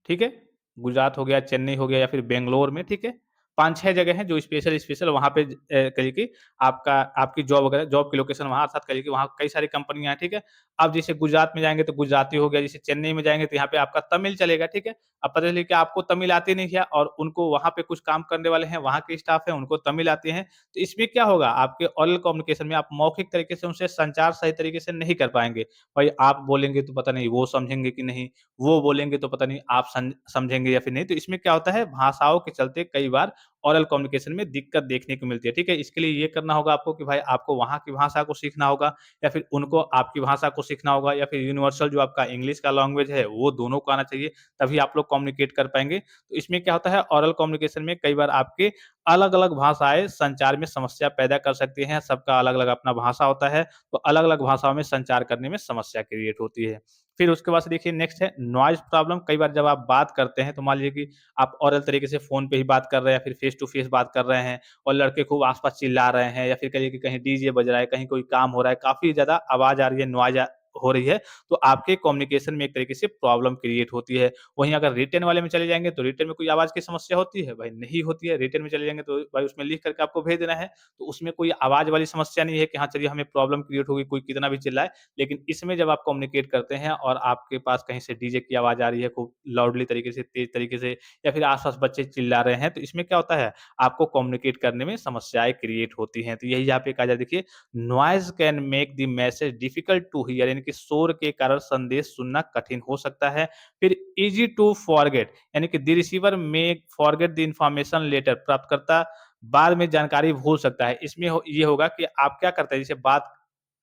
ठीक है? गुजरात हो गया, चेन्नई हो गया, या फिर बैंगलोर में, ठीक है? 5-6 जगह हैं जो स्पेशल वहाँ पे कहिए कि आपकी जॉब वगैरह जॉब की लोकेशन वहाँ अर्थात कहिए कि वहाँ कई सारी कंपनियाँ हैं, ठीक है? अब जैसे गुजरात में जाएँगे तो गुजराती हो गया, जैसे चेन्नई में जाएँगे तो यहाँ पे आपका तमिल चलेगा, ठीक है? अब पता चले कि आपको तमिल आती नहीं है और उनको वहाँ पे कुछ काम करने वाले हैं, वहाँ के स्टाफ हैं, उनको तमिल आती है। तो इसमें क्या होगा, आपके ओरल कम्युनिकेशन में आप मौखिक तरीके से उनसे संचार सही तरीके से नहीं कर पाएँगे। भाई आप बोलेंगे तो पता नहीं वो समझेंगे कि नहीं, वो बोलेंगे तो पता नहीं आप समझेंगे या फिर नहीं। तो इसमें क्या होता है, भाषाओं के चलते कई बार ओरल कम्युनिकेशन में दिक्कत देखने को मिलती है, ठीक है? इसके लिए ये करना होगा आपको कि भाई आपको वहाँ की भाषा को सीखना होगा या फिर उनको आपकी भाषा को सीखना होगा या फिर यूनिवर्सल जो आपका इंग्लिश का लैंग्वेज है, वो दोनों को आना चाहिए, तभी आप लोग कम्युनिकेट कर पाएँगे। तो इसमें क्या होता है, ओरल कम्युनिकेशन में कई बार आपके अलग-अलग भाषाएँ संचार में समस्या पैदा कर सकती हैं, सबका अलग-अलग अपना भाषा होता है, तो अलग-अलग भाषाओं में संचार करने में समस्या क्रिएट होती है। फिर उसके बाद से देखिए नेक्स्ट है नॉइज़ प्रॉब्लम। कई बार जब आप बात करते हैं तो मान लीजिए कि आप ओरल तरीके से फ़ोन पे ही बात कर रहे हैं या फिर फेस टू फेस बात कर रहे हैं और लड़के खूब आस-पास चिल्ला रहे हैं या फिर कहिए कि कहीं डीजे बज रहा है, कहीं कोई काम हो रहा है, काफ़ी ज़्यादा आवाज़ आ रही है, नॉइज़ हो रही है, तो आपके कम्युनिकेशन में एक तरीके से प्रॉब्लम क्रिएट होती है। वहीं अगर रिटन वाले में चले जाएँगे तो रिटन में कोई आवाज़ की समस्या होती है? भाई नहीं होती है। रिटन में चले जाएँगे तो भाई उसमें लिख करके आपको भेज देना है, तो उसमें कोई आवाज़ वाली समस्या नहीं है कि हाँ, चलिए हमें प्रॉब्लम क्रिएट होगी, कोई कितना भी चिल्लाए। लेकिन इसमें जब आप कम्युनिकेट करते हैं और आपके पास कहीं से डीजे की आवाज़ आ रही है खूब लाउडली तरीके से, तेज़ तरीके से या फिर आस-पास बच्चे चिल्ला रहे हैं, तो इसमें क्या होता है, आपको कम्युनिकेट करने में समस्याएँ क्रिएट होती हैं। तो यही यहाँ पे कहा जाए देखिए, noise can make the message difficult to hear यानी कि शोर के कारण संदेश सुनना कठिन हो सकता है। फिर ईज़ी टू फॉरगेट यानी कि the receiver may forget the information later प्राप्तकर्ता बाद में जानकारी भूल सकता है। इसमें ये होगा कि आप क्या करते हैं, जैसे बात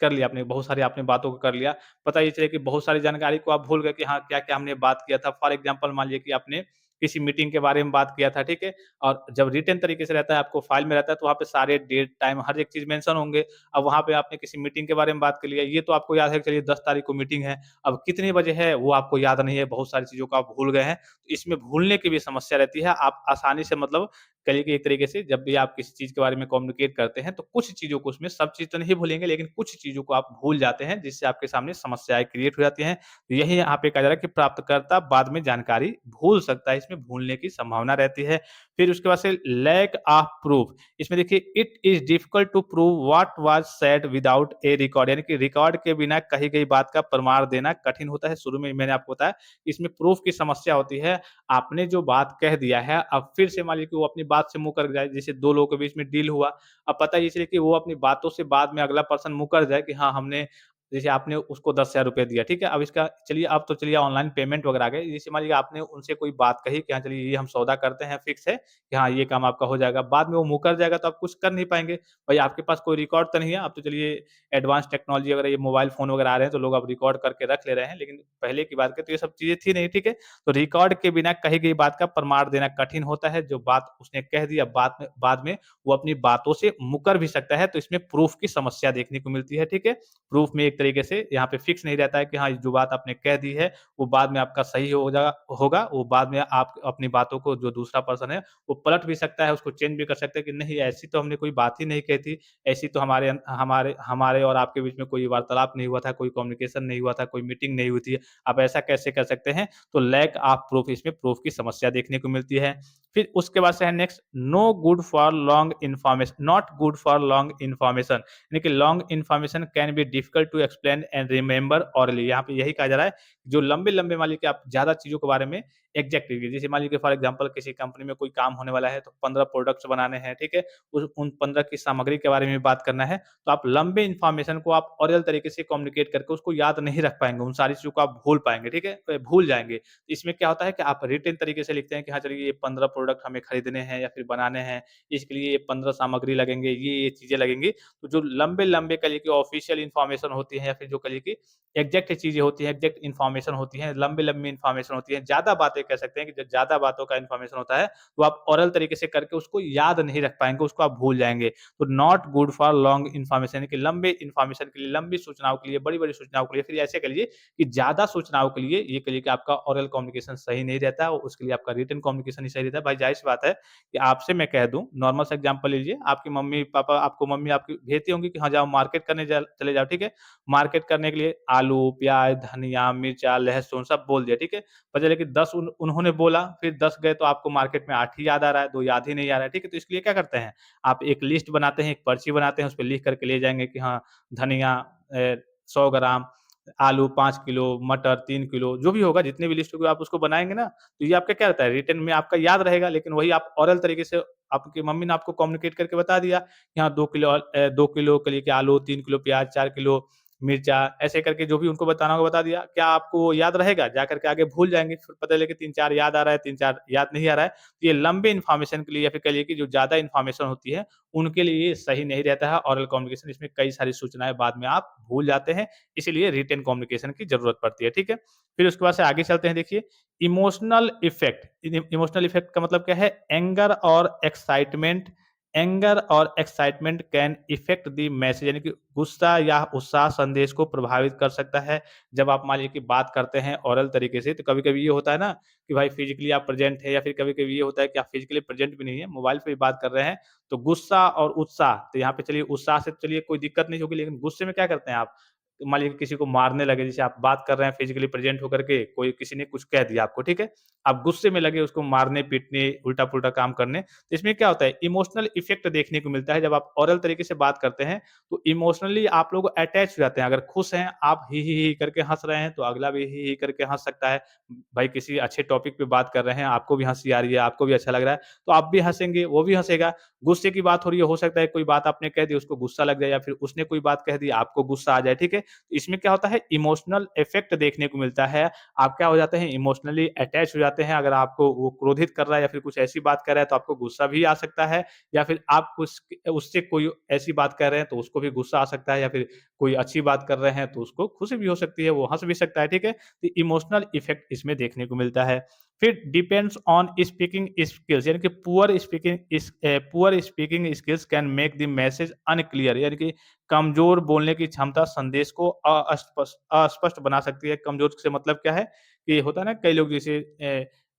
कर लिया आपने, बहुत सारी आपने बातों को कर लिया। पता ये चले कि बहुत सारी जानकारी को आप भूल गए कि हाँ, क्या-क्या हमने बात किया था। फॉर एग्ज़ाम्पल मान लीजिए कि आपने किसी मीटिंग के बारे में बात किया था, ठीक है? और जब रिटन तरीके से रहता है, आपको फ़ाइल में रहता है, तो वहाँ पे सारे डेट, टाइम, हर एक चीज़ मेंशन होंगे। अब वहाँ पे आपने किसी मीटिंग के बारे में बात कर लिया, ये तो आपको याद है कि चलिए 10 तारीख को मीटिंग है। अब कितने बजे है, वो आपको याद नहीं है, बहुत सारी चीज़ों को आप भूल गए हैं। तो इसमें भूलने की भी समस्या रहती है। आप आसानी से मतलब कहिए कि एक तरीके से जब भी आप किसी चीज़ के बारे में कम्युनिकेट करते हैं, तो कुछ चीज़ों को उसमें सब चीज़ तो नहीं भूलेंगे, लेकिन कुछ चीज़ों को आप भूल जाते हैं, जिससे आपके सामने समस्याएँ क्रिएट हो जाती हैं। तो यही यहाँ पे कहा जा रहा है कि प्राप्तकर्ता बाद में जानकारी भूल सकता है, इसमें भूलने की संभावना रहती है। फिर उसके बाद से लैक ऑफ प्रूफ, इसमें देखिए it is difficult to prove what was said without a record यानी कि रिकॉर्ड के बिना कही गई बात का प्रमाण देना कठिन होता है। शुरू में मैंने आपको बताया, इसमें प्रूफ की समस्या होती है। आपने जो बात कह दिया है, अब फिर से मान लीजिए कि वो अपनी बात से मुकर जाए, जैसे 2 लोगों के बीच में डील हुआ। अब पता ये चले कि वो अपनी बातों से बाद में अगला पर्सन मुकर जाए कि हाँ, हमने जैसे आपने उसको 10,000 रुपए दिया, ठीक है? अब इसका चलिए अब तो चलिए ऑनलाइन पेमेंट वगैरह आ गए। जैसे मान लीजिए आपने उनसे कोई बात कही कि हाँ, चलिए ये हम सौदा करते हैं, फिक्स है कि हाँ, ये काम आपका हो जाएगा। बाद में वो मुकर जाएगा तो आप कुछ कर नहीं पाएँगे। भाई आपके पास कोई रिकॉर्ड तो नहीं है, अब तो चलिए एडवांस टेक्नोलॉजी वगैरह ये मोबाइल फ़ोन वगैरह आ रहे हैं, तो लोग अब रिकॉर्ड करके रख ले रहे हैं। लेकिन पहले की बात करें तो ये सब चीज़ें थी नहीं, ठीक है? तो रिकॉर्ड के बिना कही गई बात का प्रमाण देना कठिन होता है। जो बात उसने कह दिया बाद में वो अपनी बातों से मुकर भी सकता है, तो इसमें प्रूफ की समस्या देखने को मिलती है, ठीक है? प्रूफ में एक तरीके से यहाँ पे फिक्स नहीं रहता है कि हाँ, जो बात आपने कह दी है, वो बाद में आपका सही होगा, वो बाद में आप अपनी बातों को जो दूसरा पर्सन है, वो पलट भी सकता है, उसको चेंज भी कर सकता है कि नहीं ऐसी तो हमने कोई बात ही नहीं कही थी, ऐसी तो हमारे हमारे और आपके बीच में कोई वार्तालाप नहीं हुआ था, कोई कम्युनिकेशन नहीं हुआ था, कोई मीटिंग नहीं हुई थी, आप ऐसा कैसे कर सकते हैं? तो लैक ऑफ प्रूफ इसमें प्रूफ की समस्या देखने को मिलती है। फिर उसके बाद से है next no good for long information not good for long information यानी कि long information can be difficult to explain and remember orally यहाँ पे यही कहा जा रहा है जो लंबे-लंबे मान लीजिए कि आप ज़्यादा चीज़ों के बारे में एग्जैक्ट लीजिए जैसे मान लीजिए फॉर एग्जांपल किसी कंपनी में कोई काम होने वाला है तो 15 प्रोडक्ट्स बनाने हैं, ठीक है? उस उन 15 की सामग्री के बारे में बात करना है, तो आप लंबे इन्फॉर्मेशन को आप ओरल तरीके से कम्युनिकेट करके उसको याद नहीं रख पाएँगे, उन सारी चीज़ों को आप भूल पाएँगे, ठीक है? भूल जाएँगे। इसमें क्या होता है कि आप रिटेन तरीके से लिखते हैं कि हाँ, चलिए ये 15 प्रोडक्ट हमें खरीदने हैं या फिर बनाने हैं, इसके लिए ये 15 सामग्री लगेंगे, ये चीज़ें लगेंगी। तो जो लंबे-लंबे कह लीजिए कि ऑफ़िशियल इन्फॉर्मेशन होती है या फिर जो कह लीजिए कि एग्ज़ैक्ट चीज़ें होती हैं, एग्ज़ैक्ट इन्फॉर्मेशन होती हैं, लंबी-लंबी इन्फॉर्मेशन होती है, ज़्यादा बातें कह सकते हैं कि जो ज़्यादा बातों का इन्फॉर्मेशन होता है, वो आप ओरल तरीके से करके उसको याद नहीं रख पाएँगे, उसको आप भूल जाएँगे। तो not good for long information यानी कि लंबे इन्फॉर्मेशन के लिए, लंबी सूचनाओं के लिए, बड़ी-बड़ी सूचनाओं के लिए, फिर ऐसे कह लीजिए कि ज़्यादा सूचनाओं के लिए ये कहिए कि आपका ओरल कम्युनिकेशन सही नहीं रहता है, उसके लिए आपका रिटन कम्युनिकेशन ही सही रहता है। भाई ज़ाहिर-सी बात है कि आपसे मैं कह दूँ, नॉर्मल सा एग्ज़ाम्पल लीजिए, आपकी मम्मी-पापा आपको मम्मी आपकी भेजती होंगी कि हाँ, जाओ मार्केट करने चले जाओ, ठीक है? मार्केट करने के लिए आलू, प्याज, धनिया, मिर्चा, लहसुन सब बोल दिया, ठीक है। पर चलिए कि 10 उन्होंने बोला, फिर 10 गए तो आपको मार्केट में 8 ही याद आ रहा है, 2 याद ही नहीं आ रहा है, ठीक है। तो इसके लिए क्या करते हैं, आप एक लिस्ट बनाते हैं, एक पर्ची बनाते हैं, उसपे लिख कर के ले जाएँगे कि हाँ, धनिया 100 ग्राम, आलू 5 किलो, मटर 3 किलो, जो भी होगा जितनी भी लिस्ट होगी आप उसको बनाएँगे ना, तो ये आपका क्या रहता है, रिटन में आपका याद रहेगा, लेकिन वही आप ओरल तरीके से आपकी मम्मी ने आपको कम्युनिकेट करके बता दिया कि हाँ 2 किलो के लिए कि आलू, 3 किलो प्याज, 4 किलो मिर्चा, ऐसे करके जो भी उनको बताना होगा बता दिया। क्या आपको वो याद रहेगा? जाकर के आगे भूल जाएँगे, फिर पता चले कि 3-4 याद आ रहा है, 3-4 याद नहीं आ रहा है। तो ये लंबे इन्फॉर्मेशन के लिए या फिर कहिए कि जो ज़्यादा इन्फॉर्मेशन होती है, उनके लिए ये सही नहीं रहता है ओरल कम्युनिकेशन। इसमें कई सारी सूचनाएँ बाद में आप भूल जाते हैं, इसीलिए रिटेन कम्युनिकेशन की ज़रूरत पड़ती है, ठीक है? फिर उसके बाद से आगे चलते हैं, देखिए इमोशनल इफ़ेक्ट। इमोशनल इफ़ेक्ट का मतलब क्या है? एंगर और excitement can effect the message, यानी कि गुस्सा या उत्साह संदेश को प्रभावित कर सकता है। जब आप मान लीजिए कि बात करते हैं ओरल तरीके से, तो कभी-कभी ये होता है ना कि भाई फिज़िकली आप प्रेज़ेंट हैं, या फिर कभी-कभी ये होता है कि आप फिज़िकली प्रेज़ेंट भी नहीं है, मोबाइल पे भी बात कर रहे हैं, तो गुस्सा और उत्साह, तो यहाँ पे चलिए उत्साह से चलिए कोई दिक्कत नहीं होगी, लेकिन गुस्से में क्या करते हैं आप? मान लीजिए किसी को मारने लगे, जैसे आप बात कर रहे हैं फिज़िकली प्रेज़ेंट होकर के, कोई किसी ने कुछ कह दिया आपको, ठीक है? आप गुस्से में लगे उसको मारने, पीटने, उल्टा-पुल्टा काम करने, तो इसमें क्या होता है, इमोशनल इफ़ेक्ट देखने को मिलता है। जब आप ओरल तरीके से बात करते हैं, तो इमोशनली आप लोग अटैच हो जाते हैं। अगर खुश हैं, आप ही करके हँस रहे हैं, तो अगला भी ही करके हँस सकता है। भाई किसी अच्छे टॉपिक पे बात कर रहे हैं, आपको भी हँसी आ रही है, आपको भी अच्छा लग रहा है, तो आप भी हँसेंगे, वो भी हँसेगा। गुस्से की बात हो रही है, हो सकता है कोई बात आपने कह दी, उसको गुस्सा लग जाए, या फिर उसने कोई बात कह दी, आपको गुस्सा आ जाए, ठीक है? इसमें क्या होता है, इमोशनल इफ़ेक्ट देखने को मिलता है। आप क्या हो जाते हैं, इमोशनली अटैच हो जाते हैं। अगर आपको वो क्रोधित कर रहा है या फिर कुछ ऐसी बात कर रहा है, तो आपको गुस्सा भी आ सकता है, या फिर आप कुछ उससे कोई ऐसी बात कर रहे हैं, तो उसको भी गुस्सा आ सकता है, या फिर कोई अच्छी बात कर रहे हैं, तो उसको खुशी भी हो सकती है, वो हँस भी सकता है, ठीक है? तो इमोशनल इफ़ेक्ट इसमें देखने को मिलता है। फिर डिपेंड्स ऑन स्पीकिंग स्किल्स, यानी कि poor speaking skills can make the message unclear, यानी कि कमज़ोर बोलने की क्षमता संदेश को अस्पष्ट बना सकती है। कमज़ोर से मतलब क्या है कि होता है ना, कई लोग जैसे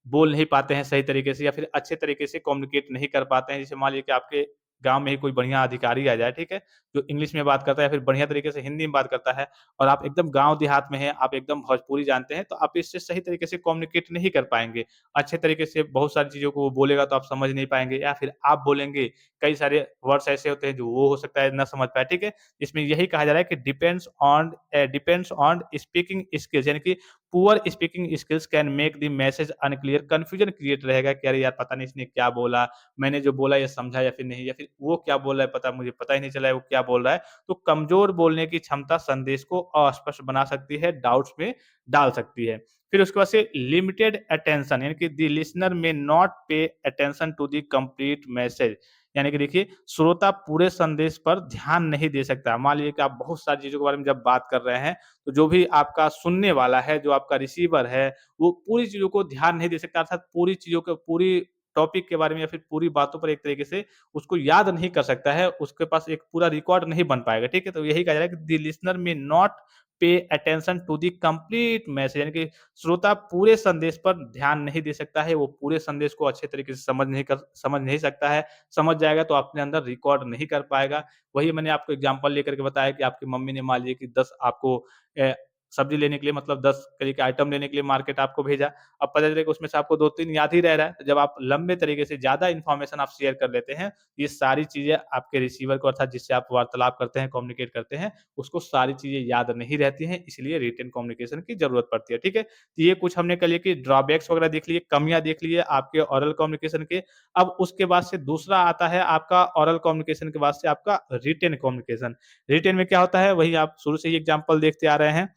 बोल नहीं पाते हैं सही तरीके से, या फिर अच्छे तरीके से कम्युनिकेट नहीं कर पाते हैं। जैसे मान लीजिए कि आपके गाँव में ही कोई बढ़िया अधिकारी आ जाए, ठीक है? जो इंग्लिश में बात करता है या फिर बढ़िया तरीके से हिंदी में बात करता है, और आप एकदम गाँव देहात में हैं, आप एकदम भोजपुरी जानते हैं, तो आप इससे सही तरीके से कम्युनिकेट नहीं कर पाएँगे। अच्छे तरीके से बहुत सारी चीज़ों को वो बोलेगा तो आप समझ नहीं पाएँगे, या फिर आप बोलेंगे, कई सारे वर्ड्स ऐसे होते हैं जो वो हो सकता है ना समझ पाए, ठीक है? इसमें यही कहा जा रहा है कि डिपेंड्स ऑन स्पीकिंग स्किल्स, यानी कि poor speaking skills can make the message unclear, confusion create रहेगा कि अरे यार पता नहीं इसने क्या बोला, मैंने जो बोला ये समझा या फिर नहीं, या फिर वो क्या बोल रहा है पता मुझे पता ही नहीं चला है वो क्या बोल रहा है। तो कमज़ोर बोलने की क्षमता संदेश को अस्पष्ट बना सकती है, डाउट्स में डाल सकती है। फिर उसके बाद से लिमिटेड अटेंशन, यानी कि the listener may not pay attention to the complete message, यानी कि देखिए श्रोता पूरे संदेश पर ध्यान नहीं दे सकता। मान लीजिए कि आप बहुत सारी चीज़ों के बारे में जब बात कर रहे हैं, तो जो भी आपका सुनने वाला है, जो आपका रिसीवर है, वो पूरी चीज़ों को ध्यान नहीं दे सकता, अर्थात पूरी चीज़ों को, पूरी टॉपिक के बारे में या फिर पूरी बातों पर एक तरीके से उसको याद नहीं कर सकता है, उसके पास एक पूरा रिकॉर्ड नहीं बन पाएगा, ठीक है? तो यही कहा जा रहा है कि the listener may not pay attention to the complete message, यानी कि श्रोता पूरे संदेश पर ध्यान नहीं दे सकता है, वो पूरे संदेश को अच्छे तरीके से समझ नहीं सकता है। समझ जाएगा तो अपने अंदर रिकॉर्ड नहीं कर पाएगा। वही मैंने आपको एग्ज़ाम्पल लेकर के बताया कि आपकी मम्मी ने मान लीजिए कि 10 आपको अ, सब्ज़ी लेने के लिए, मतलब 10 करिए कि आइटम लेने के लिए मार्केट आपको भेजा। अब पता चले कि उसमें से आपको 2-3 याद ही रह रहा है। तो जब आप लंबे तरीके से ज़्यादा इन्फॉर्मेशन आप शेयर कर लेते हैं, ये सारी चीज़ें आपके रिसीवर को, अर्थात जिससे आप वार्तालाप करते हैं, कम्युनिकेट करते हैं, उसको सारी चीज़ें याद नहीं रहती हैं, इसलिए रिटेन कम्युनिकेशन की ज़रूरत पड़ती है, ठीक है? तो ये कुछ हमने कह लिए कि ड्रॉबैक्स वगैरह देख लिए, कमियाँ देख लिए आपके ओरल कम्युनिकेशन के। अब उसके बाद से दूसरा आता है आपका ओरल कम्युनिकेशन के बाद से आपका रिटेन कम्युनिकेशन। रिटेन में क्या होता है, वही आप शुरू से ही एग्ज़ाम्पल देखते आ रहे हैं।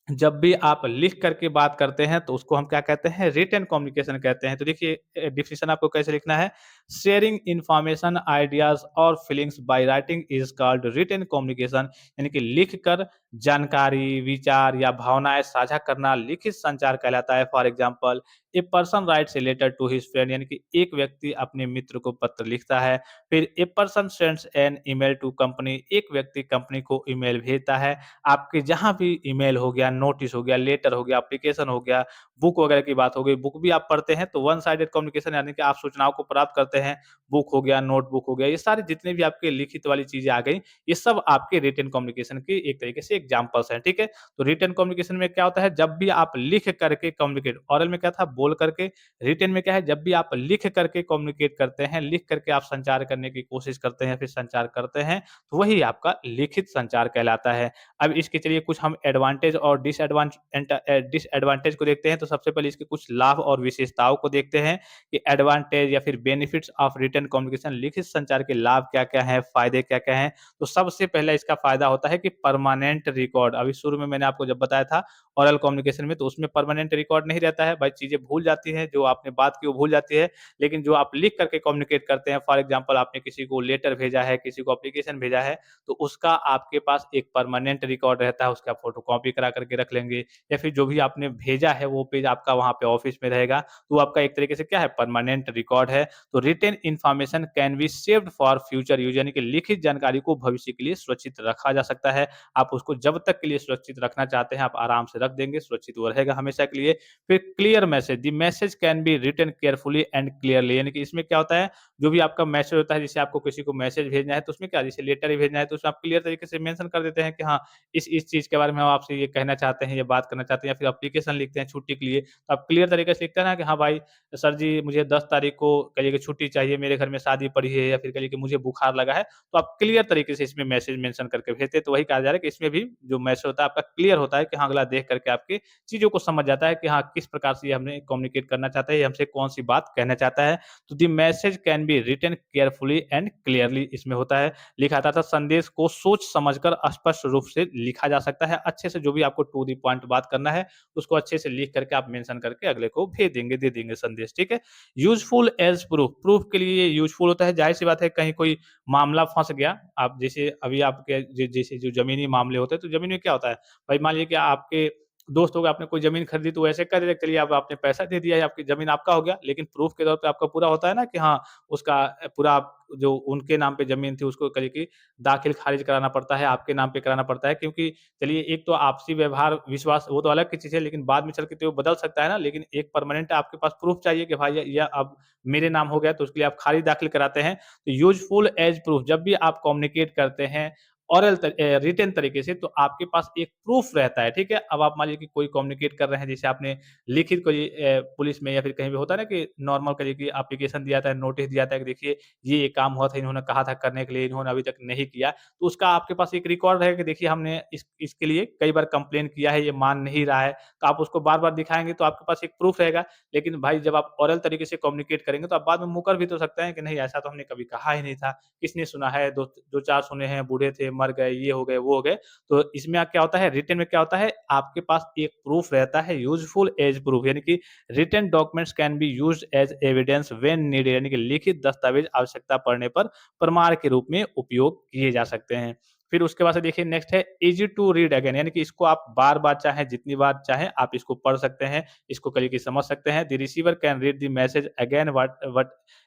जब भी आप लिख करके बात करते हैं तो उसको हम क्या कहते हैं, रिटन कम्युनिकेशन कहते हैं। तो देखिए डेफिनिशन आपको कैसे लिखना है, शेयरिंग इन्फॉर्मेशन, आइडियाज़ और feelings by writing is called written communication, यानी कि लिख कर जानकारी, विचार या भावनाएँ साझा करना लिखित संचार कहलाता है। For example, a person writes a letter to his friend, यानी कि एक व्यक्ति अपने मित्र को पत्र लिखता है। फिर a person sends an email to company, एक व्यक्ति कंपनी को ईमेल भेजता है। आपके जहाँ भी ईमेल हो गया, नोटिस हो गया, लेटर हो गया, एप्लीकेशन हो गया, बुक वगैरह की बात हो गई, बुक भी आप पढ़ते हैं तो वन साइडेड कम्युनिकेशन, यानी कि आप सूचनाओं को प्राप्त करते हैं, बुक हो गया, नोटबुक हो गया, ये सारे जितने भी आपके लिखित वाली चीज़ें आ गई, ये सब आपके रिटन कम्युनिकेशन की एक तरीके से एग्ज़ाम्पल्स हैं, ठीक है? तो रिटन कम्युनिकेशन में क्या होता है, जब भी आप लिख करके कम्युनिकेट, ओरल में क्या था बोल करके, रिटन में क्या है, जब भी आप लिख करके कम्युनिकेट करते हैं, लिख करके आप संचार करने की कोशिश करते हैं, फिर संचार करते हैं, तो वही आपका लिखित संचार कहलाता है। अब इसके चलिए कुछ हम एडवांटेज और डिसएडवांटेज को देखते हैं, तो सबसे पहले इसके कुछ लाभ और विशेषताओं को देखते हैं कि एडवांटेज या फिर बेनिफिट्स ऑफ रिटन कम्युनिकेशन, लिखित संचार के लाभ क्या-क्या हैं, फ़ायदे क्या-क्या हैं। तो सबसे पहला इसका फ़ायदा होता है कि परमानेंट रिकॉर्ड, अभी शुरू में मैंने आपको जब बताया था ओरल कम्युनिकेशन में, तो उसमें परमानेंट रिकॉर्ड नहीं रहता है, भाई चीज़ें भूल जाती हैं, जो आपने बात की वो भूल जाती है। लेकिन जो आप लिख करके कम्युनिकेट करते हैं, फॉर एग्ज़ाम्पल आपने किसी को लेटर भेजा है, किसी को एप्लीकेशन भेजा है, तो उसका आपके पास एक परमानेंट रिकॉर्ड रहता है, उसका फ़ोटोकॉपी करा करके रख लेंगे, या फिर जो भी आपने भेजा है वो पेज आपका वहाँ पे ऑफ़िस में रहेगा, तो वो आपका एक तरीके से क्या है, परमानेंट रिकॉर्ड है। तो written information can be saved for future use, यानी कि लिखित जानकारी को भविष्य के लिए सुरक्षित रखा जा सकता है। आप उसको जब तक के लिए सुरक्षित रखना चाहते हैं, आप आराम से रख देंगे, सुरक्षित वो रहेगा हमेशा के लिए। फिर clear message, the message can be written carefully and clearly, यानी कि इसमें क्या होता है, जो भी आपका मैसेज होता है, जैसे आपको किसी को मैसेज भेजना है, तो उसमें क्या, जैसे लेटर ही भेजना है, तो उसमें आप क्लियर तरीके से मेंशन कर देते हैं कि हाँ, इस चीज़ के बारे में हम आपसे ये कहना चाहते हैं, ये बात करना चाहते हैं, या फिर एप्लीकेशन लिखते हैं छुट्टी के लिए, तो आप क्लियर तरीके से लिखते हैं ना कि हाँ भाई, सर जी मुझे 10 तारीख को कहिए कि छुट्टी चाहिए, मेरे घर में शादी पड़ी है, या फिर कहिए कि मुझे बुखार लगा है, तो आप क्लियर तरीके से इसमें मैसेज मेंशन करके भेजते हैं। तो वही कहा जा रहा है कि इसमें भी जो मैसेज होता है आपका क्लियर होता है कि हाँ, अगला देख करके आपकी चीज़ों को समझ जाता है कि हाँ, किस प्रकार से ये हमें कम्युनिकेट करना चाहता है, ये हमसे कौन-सी बात कहना चाहता है। तो the message can be written carefully and clearly, इसमें होता है। लिखा आता था संदेश को सोच समझकर स्पष्ट रूप से लिखा जा सकता है। अच्छे से जो भी आपको टू द पॉइंट बात करना है, उसको अच्छे से लिख करके आप मेंशन करके अगले को भेज देंगे, दे देंगे संदेश, ठीक है? यूज़फुल एज़ प्रूफ, प्रूफ के लिए ये यूज़फुल होता है। ज़ाहिर-सी बात है, कहीं कोई मामला फँस गया, आप जैसे अभी आपके जैसे जो ज़मीनी मामले होते हैं, तो ज़मीन में क्या होता है, भाई मान लीजिए कि आपके दोस्त हो गए, आपने कोई ज़मीन खरीदी, तो वो ऐसे कह देते चलिए अब आपने पैसा दे दिया है, आपकी ज़मीन आपका हो गया, लेकिन प्रूफ के तौर पे आपका पूरा होता है ना कि हाँ, उसका पूरा जो उनके नाम पे ज़मीन थी उसको कहिए कि दाखिल खारिज कराना पड़ता है, आपके नाम पे कराना पड़ता है, क्योंकि चलिए एक तो आपसी व्यवहार, विश्वास वो तो अलग की चीज़ है, लेकिन बाद में चल के तो वो बदल सकता है ना, लेकिन एक परमानेंट आपके पास प्रूफ चाहिए कि भाई ये अब मेरे नाम हो गया, तो उसके लिए आप खारिज दाखिल कराते हैं। तो यूज़फुल एज़ प्रूफ, जब भी आप कम्युनिकेट करते हैं रिटन तरीके से, तो आपके पास एक प्रूफ रहता है, ठीक है? अब आप मान लीजिए कि कोई कम्युनिकेट कर रहे हैं, जैसे आपने लिखित कोई पुलिस में या फिर कहीं भी होता है ना कि नॉर्मल करिए कि एप्लीकेशन दिया था, नोटिस दिया था कि देखिए ये काम हुआ था, इन्होंने कहा था करने के लिए, इन्होंने अभी तक नहीं किया। तो उसका आपके पास एक रिकॉर्ड रहेगा कि देखिए हमने इसके लिए कई बार कंप्लेन किया है, ये मान नहीं रहा है। तो आप उसको बार-बार दिखाएँगे, तो आपके पास एक प्रूफ रहेगा। लेकिन भाई जब आप ओरल तरीके से कम्युनिकेट करेंगे, तो आप बाद में मुकर भी तो सकते हैं कि नहीं, ऐसा तो हमने कभी कहा ही नहीं था। किसने सुना है, 2-4 सुने हैं, बूढ़े थे, मर गए, ये हो गए, वो हो गए। तो इसमें क्या होता है, रिटन में क्या होता है, आपके पास एक प्रूफ रहता है, यूज़फुल एज़ प्रूफ, यानी कि written documents can be used as evidence when needed, यानी कि लिखित दस्तावेज आवश्यकता पड़ने पर प्रमाण के रूप में उपयोग किए जा सकते हैं। फिर उसके बाद से देखिए नेक्स्ट है ईज़ी टू रीड अगेन, यानी कि इसको आप बार-बार चाहें, जितनी बार चाहें आप इसको पढ़ सकते हैं, इसको करिए कि समझ सकते हैं। The receiver can read the message again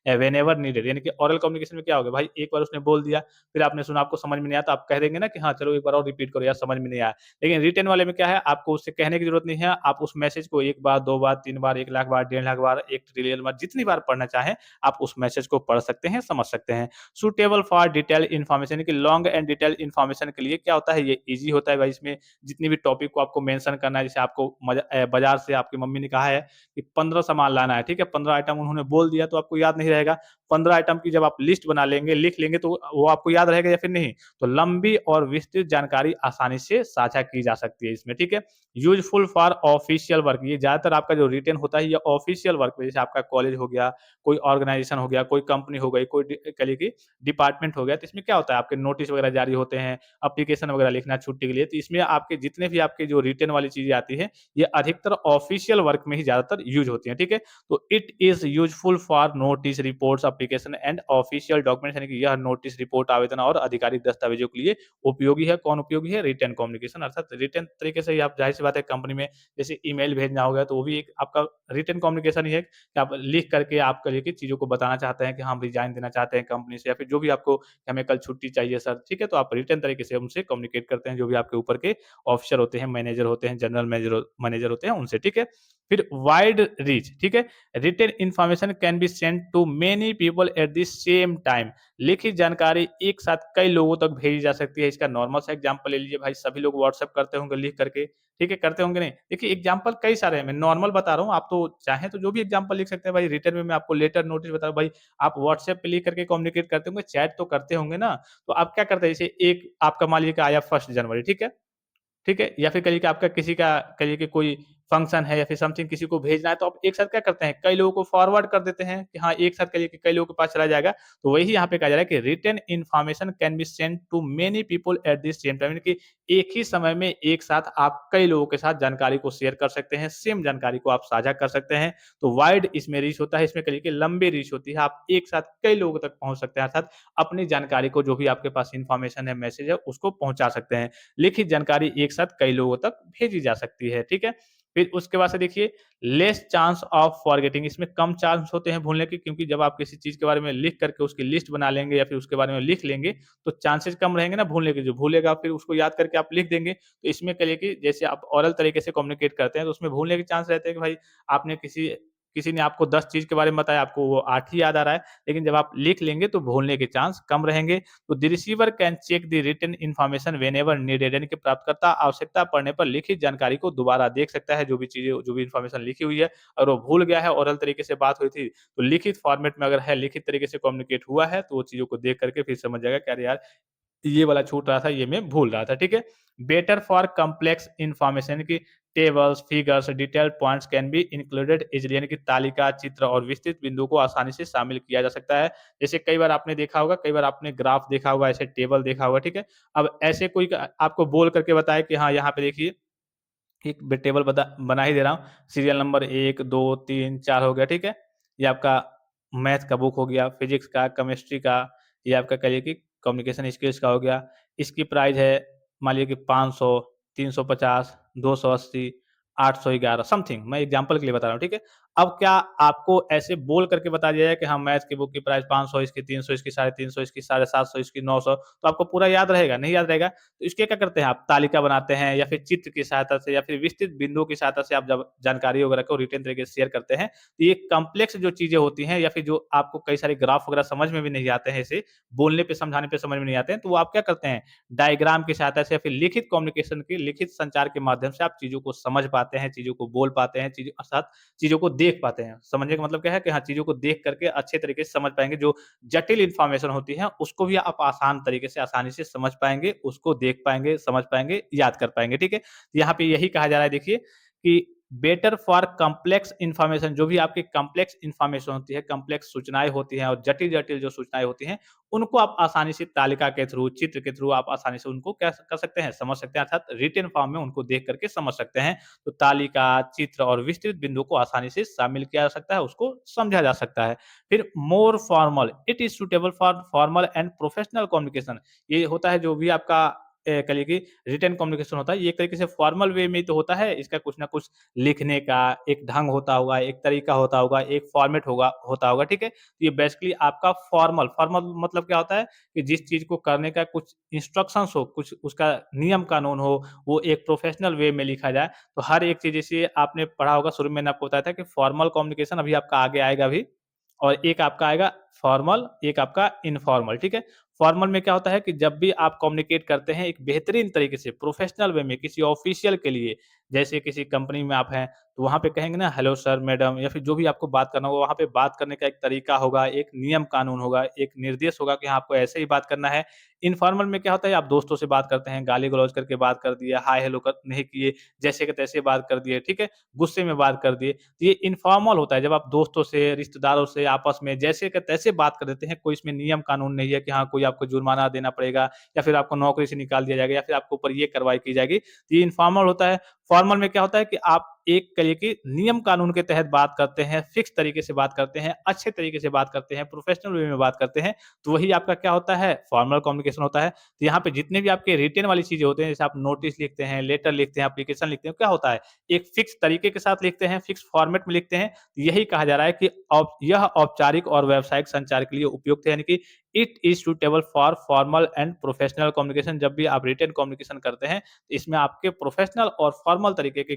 whenever needed, यानी कि ओरल कम्युनिकेशन में क्या हो गया, भाई एक बार उसने बोल दिया, फिर आपने सुना, आपको समझ में नहीं आया, तो आप कह देंगे ना कि हाँ, चलो एक बार और रिपीट करो यार, समझ में नहीं आया। लेकिन रिटन वाले में क्या है, आपको उससे कहने की ज़रूरत नहीं है, आप उस मैसेज को 1 बार, 2 बार, 3 बार, 1 लाख बार, 1.5 लाख बार, 1 ट्रिलियन बार, जितनी बार पढ़ना चाहें, आप उस मैसेज को पढ़ सकते हैं, समझ सकते हैं। सूटेबल फॉर डिटेल इन्फॉर्मेशन, यानी कि लॉन्ग एंड डिटेल इन्फॉर्मेशन के लिए क्या होता है, ये ईज़ी होता है भाई, इसमें जितनी भी टॉपिक को आपको मेंशन करना है, जैसे आपको बाज़ार से आपकी मम्मी ने कहा है कि 15 सामान लाना है, ठीक है? 15 आइटम उन्होंने बोल दिया, तो आपको याद नहीं रहेगा। 15 आइटम की जब आप लिस्ट बना लेंगे, लिख लेंगे, तो वो आपको याद रहेगा या फिर नहीं? तो लंबी और विस्तृत जानकारी आसानी से साझा की जा सकती है इसमें, ठीक है? यूज़फुल फॉर ऑफिशियल वर्क, ये ज़्यादातर आपका जो रिटेन होता है, ये ऑफिशियल वर्क में, जैसे आपका कॉलेज हो गया, कोई ऑर्गेनाइज़ेशन हो गया, कोई कंपनी हो गई, कोई कहिए कि डिपार्टमेंट हो गया, तो इसमें क्या होता है, आपके नोटिस वगैरह जारी होते हैं, एप्लीकेशन वगैरह लिखना छुट्टी के लिए, तो इसमें आपके जितने भी आपके जो रिटेन वाली चीज़ें आती हैं, ये अधिकतर ऑफिशियल वर्क में ही ज़्यादातर यूज़ होती हैं, ठीक है? तो it is useful for notice, reports, application and official documents, यानी कि यह नोटिस, रिपोर्ट, आवेदन और आधिकारिक दस्तावेजों के लिए उपयोगी है। कौन उपयोगी है? रिटन कम्युनिकेशन, अर्थात रिटन तरीके से ही आप, ज़ाहिर-सी बात है, कंपनी में जैसे ईमेल भेजना हो गया, तो वो भी एक आपका रिटन कम्युनिकेशन ही है कि आप लिख करके आप कहिए कि चीज़ों को बताना चाहते हैं कि हम रिज़ाइन देना चाहते हैं कंपनी से, या फिर जो भी आपको कि हमें कल छुट्टी चाहिए सर, ठीक है? तो आप रिटन तरीके से उनसे कम्युनिकेट करते हैं, जो भी आपके ऊपर के ऑफिसर होते हैं, मैनेजर होते हैं, जनरल मैनेजर होते हैं उनसे, ठीक है? फिर वाइड रीच, ठीक है? Written information can be sent to many people at the same time. लिखित जानकारी एक साथ कई लोगों तक भेजी जा सकती है। इसका नॉर्मल सा एग्जांपल ले लीजिए भाई, सभी लोग व्हाट्सएप करते होंगे लिख करके, ठीक है? करते होंगे नहीं? देखिए एग्जांपल कई सारे हैं, मैं नॉर्मल बता रहा हूँ, आप तो चाहें तो जो भी एग्जांपल लिख सकते हैं भाई, रिटन में मैं आपको लेटर नोटिस बता रहा हूँ भाई, आप व्हाट्सएप पे लिख करके कम्युनिकेट करते होंगे, चैट तो करते होंगे ना? तो आप क्या करते हैं, जैसे एक आपका मान लीजिए कि आया 1 जनवरी, ठीक है? ठीक है? या फिर कहिए कि आपका किसी का कहिए कि कोई फंक्शन है या फिर समथिंग किसी को भेजना है, तो आप एक साथ क्या करते हैं, कई लोगों को फॉरवर्ड कर देते हैं कि हाँ, एक साथ कहिए कि कई लोगों के पास चला जाएगा। तो वही यहाँ पे कहा जा रहा है कि written information can be sent to many people at the same time, यानी कि एक ही समय में एक साथ आप कई लोगों के साथ जानकारी को शेयर कर सकते हैं, सेम जानकारी को आप साझा कर सकते हैं। तो वाइड इसमें रीच होता है, इसमें कहिए कि लंबी रीच होती है, आप एक साथ कई लोगों तक पहुँच सकते हैं, अर्थात अपनी जानकारी को जो भी आपके पास इन्फॉर्मेशन है, मैसेज है, उसको पहुँचा सकते हैं। लिखित जानकारी एक साथ कई लोगों तक भेजी जा सकती है, ठीक है? फिर उसके बाद से देखिए लेस चांस ऑफ फॉरगेटिंग, इसमें कम चांस होते हैं भूलने के, क्योंकि जब आप किसी चीज़ के बारे में लिख करके उसकी लिस्ट बना लेंगे या फिर उसके बारे में लिख लेंगे, तो चांसेस कम रहेंगे ना भूलने के, जो भूलेगा फिर उसको याद करके आप लिख देंगे। तो इसमें कहिए कि जैसे आप ओरल तरीके से कम्युनिकेट करते हैं, तो उसमें भूलने के चांस रहते हैं कि भाई आपने किसी किसी ने आपको 10 चीज़ के बारे में बताया, आपको वो 8 ही याद आ रहा है, लेकिन जब आप लिख लेंगे तो भूलने के चांस कम रहेंगे। तो the receiver can check the written information whenever needed, यानी कि प्राप्तकर्ता आवश्यकता पड़ने पर लिखित जानकारी को दोबारा देख सकता है, जो भी चीज़ें जो भी इन्फॉर्मेशन लिखी हुई है। और वो भूल गया है, ओरल तरीके से बात हुई थी, तो लिखित फॉर्मेट में अगर है, लिखित तरीके से कम्युनिकेट हुआ है, तो वो चीज़ों को देख करके फिर समझ जाएगा कि अरे यार, ये वाला छूट रहा था, ये मैं भूल रहा था, ठीक है? बेटर फॉर कॉम्प्लेक्स इन्फॉर्मेशन की tables, figures, detailed points can be included easily, यानी कि तालिका, चित्र और विस्तृत बिंदुओं को आसानी से शामिल किया जा सकता है। जैसे कई बार आपने देखा होगा, कई बार आपने ग्राफ देखा होगा, ऐसे टेबल देखा होगा, ठीक है? अब ऐसे कोई क आपको बोल करके बताए कि हाँ, यहाँ पे देखिए एक टेबल बना ही दे रहा हूँ, सीरियल नंबर 1, 2, 3, 4 हो गया, ठीक है? ये आपका मैथ का बुक हो गया, फिज़िक्स का, केमिस्ट्री का, ये आपका कहिए कि कम्युनिकेशन स्किल्स का हो गया। इसकी प्राइस है मान लीजिए कि 500, 350, 280, 811 समथिंग, मैं एग्ज़ाम्पल के लिए बता रहा हूँ, ठीक है? अब क्या आपको ऐसे बोल करके बता दिया जाए कि हाँ, मैथ की बुक की प्राइस 500, इसकी 300, इसकी 350, इसकी 750, इसकी 900, तो आपको पूरा याद रहेगा? नहीं याद रहेगा। तो इसके क्या करते हैं आप, तालिका बनाते हैं या फिर चित्र की सहायता से या फिर विस्तृत बिंदुओं की सहायता से आप जब जानकारी वगैरह को रिटन तरीके से शेयर करते हैं, तो ये कॉम्प्लेक्स जो चीज़ें होती हैं या फिर जो आपको कई सारे ग्राफ वगैरह समझ में भी नहीं आते हैं, ऐसे बोलने पे, समझाने पे समझ में नहीं आते हैं, तो वो आप क्या करते हैं, डायग्राम की सहायता से या फिर लिखित कम्युनिकेशन की, लिखित संचार के माध्यम से आप चीज़ों को समझ पाते हैं, चीज़ों को बोल पाते हैं, चीज़ों साथ चीज़ों को देख पाते हैं। समझने का मतलब क्या है कि हाँ, चीज़ों को देख करके अच्छे तरीके से समझ पाएँगे, जो जटिल इन्फॉर्मेशन होती है, उसको भी आप आसान तरीके से, आसानी से समझ पाएँगे, उसको देख पाएँगे, समझ पाएँगे, याद कर पाएँगे, ठीक है? यहाँ पे यही कहा जा रहा है देखिए कि बेटर फॉर कॉम्प्लेक्स इन्फॉर्मेशन, जो भी आपकी कॉम्प्लेक्स इन्फॉर्मेशन होती है, कॉम्प्लेक्स सूचनाएँ होती हैं और जटिल-जटिल जो सूचनाएँ होती हैं, उनको आप आसानी से तालिका के थ्रू, चित्र के थ्रू आप आसानी से उनको क्या कर सकते हैं, समझ सकते हैं, अर्थात रिटन फॉर्म में उनको देख करके समझ सकते हैं। तो तालिका, चित्र और विस्तृत बिंदु को आसानी से शामिल किया जा सकता है, उसको समझा जा सकता है। फिर मोर formal, it is suitable for formal and professional communication, ये होता है जो भी आपका कहिए कि रिटन कम्युनिकेशन होता है, ये एक तरीके से फॉर्मल वे में तो होता है, इसका कुछ ना कुछ लिखने का एक ढंग होता होगा, एक तरीका होता होगा, एक फॉर्मेट होता होगा, ठीक है? तो ये बेसिकली आपका फॉर्मल फॉर्मल मतलब क्या होता है कि जिस चीज़ को करने का कुछ इंस्ट्रक्शंस हो, कुछ उसका नियम कानून हो, वो एक प्रोफेशनल वे में लिखा जाए। तो हर एक चीज़, जैसे आपने पढ़ा होगा, शुरू में मैंने आपको बताया था कि फॉर्मल कम्युनिकेशन अभी आपका आगे आएगा अभी, और एक आपका आएगा फॉर्मल, एक आपका इनफॉर्मल, ठीक है? फॉर्मल में क्या होता है कि जब भी आप कम्युनिकेट करते हैं एक बेहतरीन तरीके से, प्रोफेशनल वे में, किसी ऑफिशियल के लिए, जैसे किसी कंपनी में आप हैं, तो वहाँ पे कहेंगे ना हेलो सर, मैडम, या फिर जो भी आपको बात करना होगा, वहाँ पे बात करने का एक तरीका होगा, एक नियम कानून होगा, एक निर्देश होगा कि हाँ, आपको ऐसे ही बात करना है। इनफॉर्मल में क्या होता है, आप दोस्तों से बात करते हैं, गाली-गलौज करके बात कर दिया, हाय हेलो कर नहीं किए, जैसे के तैसे बात कर दिए, ठीक है? गुस्से में बात कर दिए। ये इनफॉर्मल होता है, जब आप दोस्तों से, रिश्तेदारों से आपस में जैसे के तैसे बात कर देते हैं, कोई इसमें नियम कानून नहीं है कि हाँ, कोई आपको जुर्माना देना पड़ेगा या फिर आपको नौकरी से निकाल दिया जाएगा या फिर आपके ऊपर ये कार्रवाई की जाएगी। तो ये इनफॉर्मल होता है। फॉर्मल में क्या होता है कि आप एक कहिए कि नियम कानून के तहत बात करते हैं, फिक्स तरीके से बात करते हैं, अच्छे तरीके से बात करते हैं, प्रोफेशनल वे में बात करते हैं, तो वही आपका क्या होता है, फॉर्मल कम्युनिकेशन होता है। तो यहाँ पे जितने भी आपके रिटन वाली चीज़ें होते हैं, जैसे आप नोटिस लिखते हैं, लेटर लिखते हैं, एप्लीकेशन लिखते हैं, क्या होता है, एक फिक्स तरीके के साथ लिखते हैं, फिक्स फॉर्मेट में लिखते हैं। यही कहा जा रहा है कि यह औपचारिक और व्यावसायिक संचार के लिए उपयुक्त है, यानी कि it is suitable for formal and professional communication. जब भी आप रिटन कम्युनिकेशन करते हैं, तो इसमें आपके प्रोफेशनल और फॉर्मल तरीके के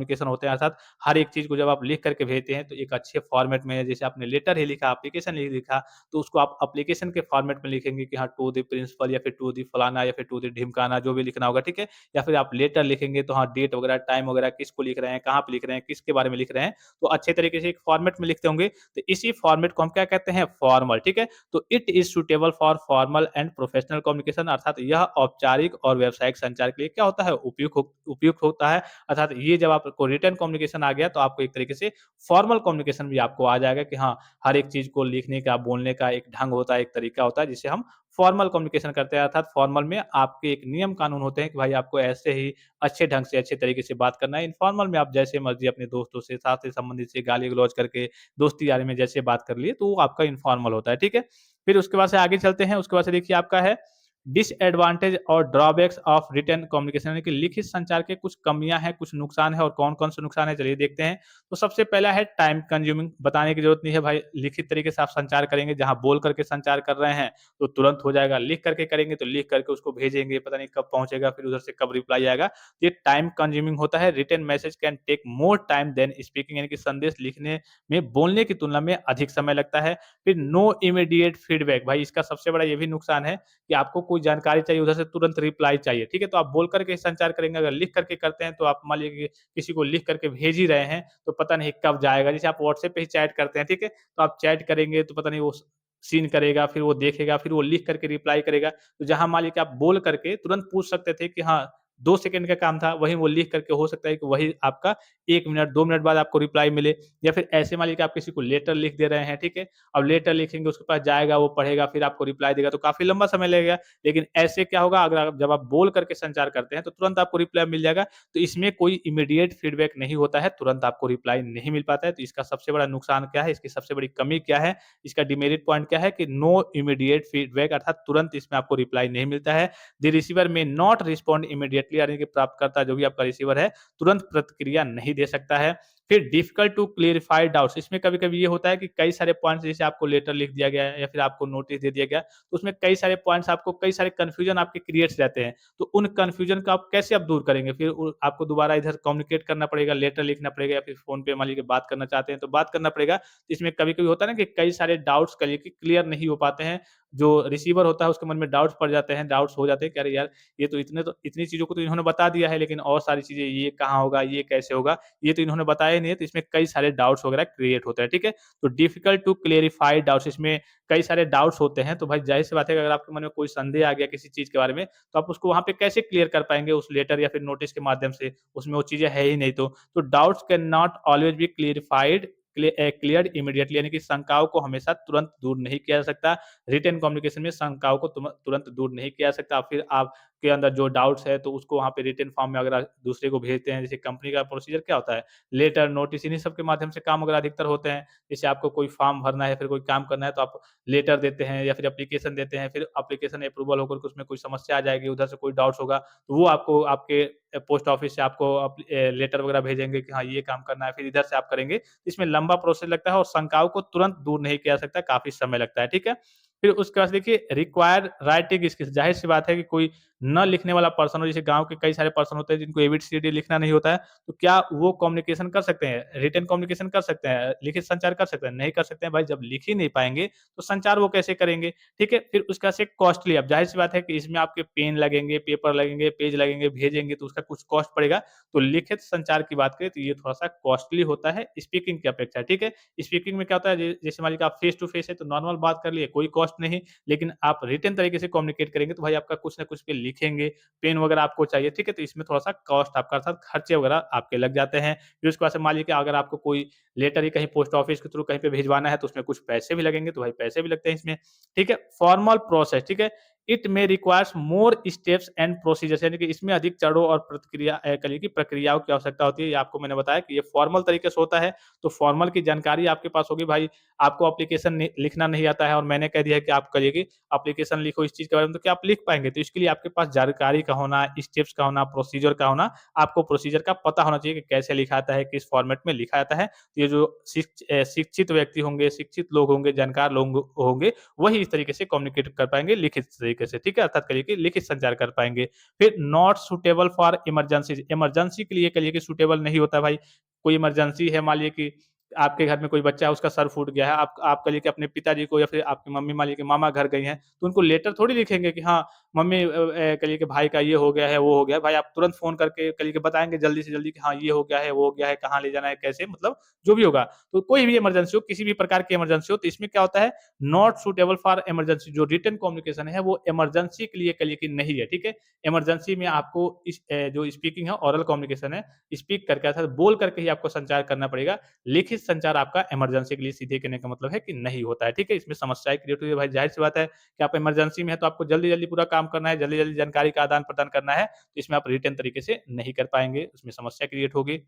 कम्युनिकेशन होते हैं, अर्थात हर एक चीज़ को जब आप लिख करके भेजते हैं तो एक अच्छे फॉर्मेट में, जैसे आपने लेटर ही लिखा, एप्लीकेशन ही लिखा, तो उसको आप एप्लीकेशन के फॉर्मेट में लिखेंगे कि हाँ, टू द प्रिंसिपल या फिर टू द फलाना या फिर टू द ढिमकाना, जो भी लिखना होगा, ठीक है? या फिर आप लेटर लिखेंगे तो हाँ, डेट वगैरह, टाइम वगैरह, किसको लिख रहे हैं, कहाँ पे लिख रहे हैं, किसके बारे में लिख रहे हैं, तो अच्छे तरीके से एक फॉर्मेट में लिखते होंगे, तो इसी फॉर्मेट को हम क्या कहते हैं? फॉर्मल, ठीक है? तो it is suitable for formal and professional communication, अर्थात यह औपचारिक और व्यावसायिक संचार के लिए क्या होता है? उपयुक्त होता है। अर्थात ये जब आपको रिटन कम्युनिकेशन आ गया तो आपको एक तरीके से फॉर्मल कम्युनिकेशन भी आपको आ जाएगा कि हाँ, हर एक चीज़ को लिखने का, बोलने का एक ढंग होता है, एक तरीका होता है, जिसे हम फॉर्मल कम्युनिकेशन करते हैं। अर्थात फॉर्मल में आपके एक नियम कानून होते हैं कि भाई आपको ऐसे ही अच्छे ढंग से, अच्छे तरीके से बात करना है। इनफॉर्मल में आप जैसे मर्ज़ी अपने दोस्तों से, साथी संबंधी से गाली-गलौज करके, दोस्ती यारी में जैसे बात कर लिए, तो वो आपका इनफॉर्मल होता है, ठीक है? फिर उसके बाद से आगे चलते हैं, उसके बाद से देखिए आपका है डिसएडवांटेज और ड्रॉबैक्स ऑफ रिटन कम्युनिकेशन, यानी कि लिखित संचार के कुछ कमियाँ हैं, कुछ नुकसान है, और कौन-कौन से नुकसान है, चलिए देखते हैं। तो सबसे पहला है टाइम कंज्यूमिंग, बताने की ज़रूरत नहीं है भाई, लिखित तरीके से आप संचार करेंगे, जहाँ बोल करके संचार कर रहे हैं, तो तुरंत हो जाएगा, लिख करके करेंगे तो लिख करके उसको भेजेंगे, पता नहीं कब पहुँचेगा, फिर उधर से कब रिप्लाई आएगा। ये टाइम कंज्यूमिंग होता है। Written message can take more time than speaking, यानी कि संदेश लिखने में बोलने की तुलना में अधिक समय लगता है। फिर नो इमीडिएट फीडबैक, भाई इसका सबसे बड़ा ये भी नुकसान है कि आपको कोई जानकारी चाहिए, उधर से तुरंत रिप्लाई चाहिए, ठीक है? तो आप बोल करके संचार करेंगे, अगर लिख करके करते हैं तो आप मान लीजिए कि किसी को लिख करके भेज ही रहे हैं, तो पता नहीं कब जाएगा। जैसे आप व्हाट्सएप पे ही चैट करते हैं, ठीक है? तो आप चैट करेंगे तो पता नहीं वो सीन करेगा, फिर वो देखेगा, फिर वो लिख करके रिप्लाई करेगा। तो जहाँ मान लीजिए कि आप बोल करके तुरंत पूछ सकते थे कि हाँ, 2 सेकंड का काम था, वहीं वो लिख करके हो सकता है कि वही आपका 1 मिनट, 2 मिनट बाद आपको रिप्लाई मिले। या फिर ऐसे मान लीजिए कि आप किसी को लेटर लिख दे रहे हैं, ठीक है? अब लेटर लिखेंगे, उसके पास जाएगा, वो पढ़ेगा, फिर आपको रिप्लाई देगा, तो काफ़ी लंबा समय लगेगा। लेकिन ऐसे क्या होगा, अगर आप जब आप बोल करके संचार करते हैं, तो तुरंत आपको रिप्लाई मिल जाएगा। तो इसमें कोई इमीडिएट फीडबैक नहीं होता है, तुरंत आपको रिप्लाई नहीं मिल पाता है। तो इसका सबसे बड़ा नुकसान क्या है? इसकी सबसे बड़ी कमी क्या है? इसका डिमेरिट पॉइंट क्या है कि नो इमीडिएट फीडबैक, अर्थात तुरंत इसमें आपको रिप्लाई नहीं मिलता है। द रिसीवर में नॉट रिस्पॉन्ड इमीडिएटली, यानी कि प्राप्तकर्ता जो भी आपका रिसीवर है, तुरंत प्रतिक्रिया नहीं दे सकता है। फिर डिफिकल्ट टू क्लेरिफाई डाउट्स, इसमें कभी-कभी ये होता है कि कई सारे पॉइंट्स, जैसे आपको लेटर लिख दिया गया है या फिर आपको नोटिस दे दिया गया, तो उसमें कई सारे पॉइंट्स, आपको कई सारे कन्फ्यूजन आपके क्रिएट्स रहते हैं। तो उन कन्फ्यूजन को आप कैसे आप दूर करेंगे? फिर आपको दोबारा इधर कम्युनिकेट करना पड़ेगा, लेटर लिखना पड़ेगा, या फिर फ़ोन पे मान लीजिए बात करना चाहते हैं तो बात करना पड़ेगा। तो इसमें कभी-कभी होता है ना कि कई सारे डाउट्स करिए कि क्लियर नहीं हो पाते हैं। जो रिसीवर होता है उसके मन में डाउट्स पड़ जाते हैं, डाउट्स हो जाते हैं कि अरे यार, ये तो इतनी चीज़ों को तो इन्होंने बता दिया है, लेकिन और सारी चीज़ें, ये कहाँ होगा, ये कैसे होगा, ये तो इन्होंने बताया ही नहीं है। तो इसमें कई सारे डाउट्स वगैरह क्रिएट होते हैं, ठीक है? तो डिफिकल्ट टू क्लेरिफाई डाउट्स, इसमें कई सारे डाउट्स होते हैं, तो भाई ज़ाहिर-सी बात है कि अगर आपके मन में कोई संदेह आ गया किसी चीज़ के बारे में, तो आप उसको वहाँ पे कैसे क्लियर कर पाएँगे उस लेटर या फिर नोटिस के माध्यम से? उसमें वो चीज़ें है ही नहीं तो। तो doubts can not always be cleared immediately, यानी कि शंकाओं को हमेशा तुरंत दूर नहीं किया जा सकता। रिटन कम्युनिकेशन में शंकाओं को तुरंत दूर नहीं किया जा सकता। फिर आपके अंदर जो डाउट्स है, तो उसको वहाँ पे रिटन फॉर्म में अगर आप दूसरे को भेजते हैं, जैसे कंपनी का प्रोसीजर क्या होता है, लेटर, नोटिस, इन्हीं सब के माध्यम से काम वगैरह अधिकतर होते हैं। जैसे आपको कोई फॉर्म भरना है, फिर कोई काम करना है, तो आप लेटर देते हैं या फिर एप्लीकेशन देते हैं, फिर एप्लीकेशन अप्रूवल होकर के उसमें कोई समस्या आ जाएगी, उधर से कोई डाउट्स होगा, तो वो आपको आपके पोस्ट ऑफिस से आपको लेटर वगैरह भेजेंगे कि हाँ, ये काम करना है, फिर इधर से आप करेंगे। इसमें लंबा प्रोसेस लगता है और शंकाओं को तुरंत दूर नहीं किया जा सकता, काफ़ी समय लगता है, ठीक है? फिर उसके बाद देखिए रिक्वायर्ड राइटिंग स्किल्स, ज़ाहिर-सी बात है कि कोई न लिखने वाला पर्सन हो, जैसे गाँव के कई सारे पर्सन होते हैं जिनको एबीसीडी लिखना नहीं होता है, तो क्या वो कम्युनिकेशन कर सकते हैं? रिटन कम्युनिकेशन कर सकते हैं? लिखित संचार कर सकते हैं? नहीं कर सकते हैं भाई, जब लिख ही नहीं पाएँगे, तो संचार वो कैसे करेंगे? ठीक है? फिर उसके बाद से कॉस्टली, अब ज़ाहिर-सी बात है कि इसमें आपके पेन लगेंगे, पेपर लगेंगे, पेज लगेंगे, भेजेंगे तो उसका कुछ कॉस्ट पड़ेगा। तो लिखित संचार की बात करें तो ये थोड़ा-सा कॉस्टली होता है स्पीकिंग की अपेक्षा, ठीक है? स्पीकिंग में क्या होता है, जैसे मान लीजिए आप फेस टू फेस है तो नॉर्मल बात कर लिए, कोई कॉस्ट नहीं, लेकिन आप रिटन तरीके से कम्युनिकेट करेंगे तो भाई आपका कुछ ना कुछ पे लिखेंगे, पेन वगैरह आपको चाहिए, ठीक है? तो इसमें थोड़ा-सा कॉस्ट आपका, अर्थात खर्चे वगैरह आपके लग जाते हैं। फिर उसके बाद से मान लीजिए कि अगर आपको कोई लेटर ही कहीं पोस्ट ऑफिस के थ्रू कहीं पे भिजवाना है तो उसमें कुछ पैसे भी लगेंगे, तो भाई पैसे भी लगते हैं इसमें, ठीक है? फॉर्मल प्रोसेस, ठीक है? It may requires more steps and procedures, यानी कि इसमें अधिक चरणों और कहिए कि प्रक्रियाओं की आवश्यकता होती है। ये आपको मैंने बताया कि ये फॉर्मल तरीके से होता है, तो फॉर्मल की जानकारी आपके पास होगी भाई। आपको एप्लीकेशन लिखना नहीं आता है और मैंने कह दिया है कि आप करिए कि एप्लीकेशन लिखो इस चीज़ के बारे में, तो क्या आप लिख पाएँगे? तो इसके लिए आपके पास जानकारी का होना, स्टेप्स का होना, प्रोसीजर का होना, आपको प्रोसीजर का पता होना चाहिए कि कैसे लिखा जाता है, किस फॉर्मेट में लिखा जाता है। ये जो शिक्षित व्यक्ति होंगे, शिक्षित लोग होंगे, जानकार लोग होंगे, वही इस तरीके से कम्युनिकेट कर पाएँगे लिखित तरीके से, ठीक है? अर्थात करिए कि लिखित संचार कर पाएँगे। फिर not suitable for emergencies, emergency के लिए कहिए कि सूटेबल नहीं होता भाई। कोई इमरजेंसी है, मान लीजिए कि आपके घर में कोई बच्चा है, उसका सर फूट गया है, आप कहिए कि अपने पिताजी को या फिर आपकी मम्मी मान लीजिए कि मामा घर गई हैं, तो उनको लेटर थोड़ी लिखेंगे कि हाँ, मम्मी कहिए कि भाई का ये हो गया है, वो हो गया है। भाई आप तुरंत फ़ोन करके कहिए कि बताएँगे जल्दी से जल्दी कि हाँ, ये हो गया है, वो हो गया है, कहाँ ले जाना है, कैसे मतलब जो भी होगा। तो कोई भी इमरजेंसी हो, किसी भी प्रकार की इमरजेंसी हो, तो इसमें क्या होता है, नॉट सूटेबल फॉर इमरजेंसी, जो रिटन कम्युनिकेशन है, वो इमरजेंसी के लिए कहिए कि नहीं है, ठीक है? इमरजेंसी में आपको जो स्पीकिंग है, ओरल कम्युनिकेशन है, स्पीक करके अर्थात बोल करके ही आपको संचार करना पड़ेगा। लिखित संचार आपका इमरजेंसी के लिए सीधे कहने का मतलब है कि नहीं होता है, ठीक है? इसमें समस्याएँ क्रिएट हुई है, भाई ज़ाहिर-सी बात है कि आप इमरजेंसी में हैं, तो आपको जल्दी-जल्दी पूरा काम करना है, जल्दी-जल्दी जानकारी का आदान-प्रदान करना है, तो इसमें आप रिटन तरीके से नहीं कर पाएँगे, उसमें समस्या क्रिएट होगी।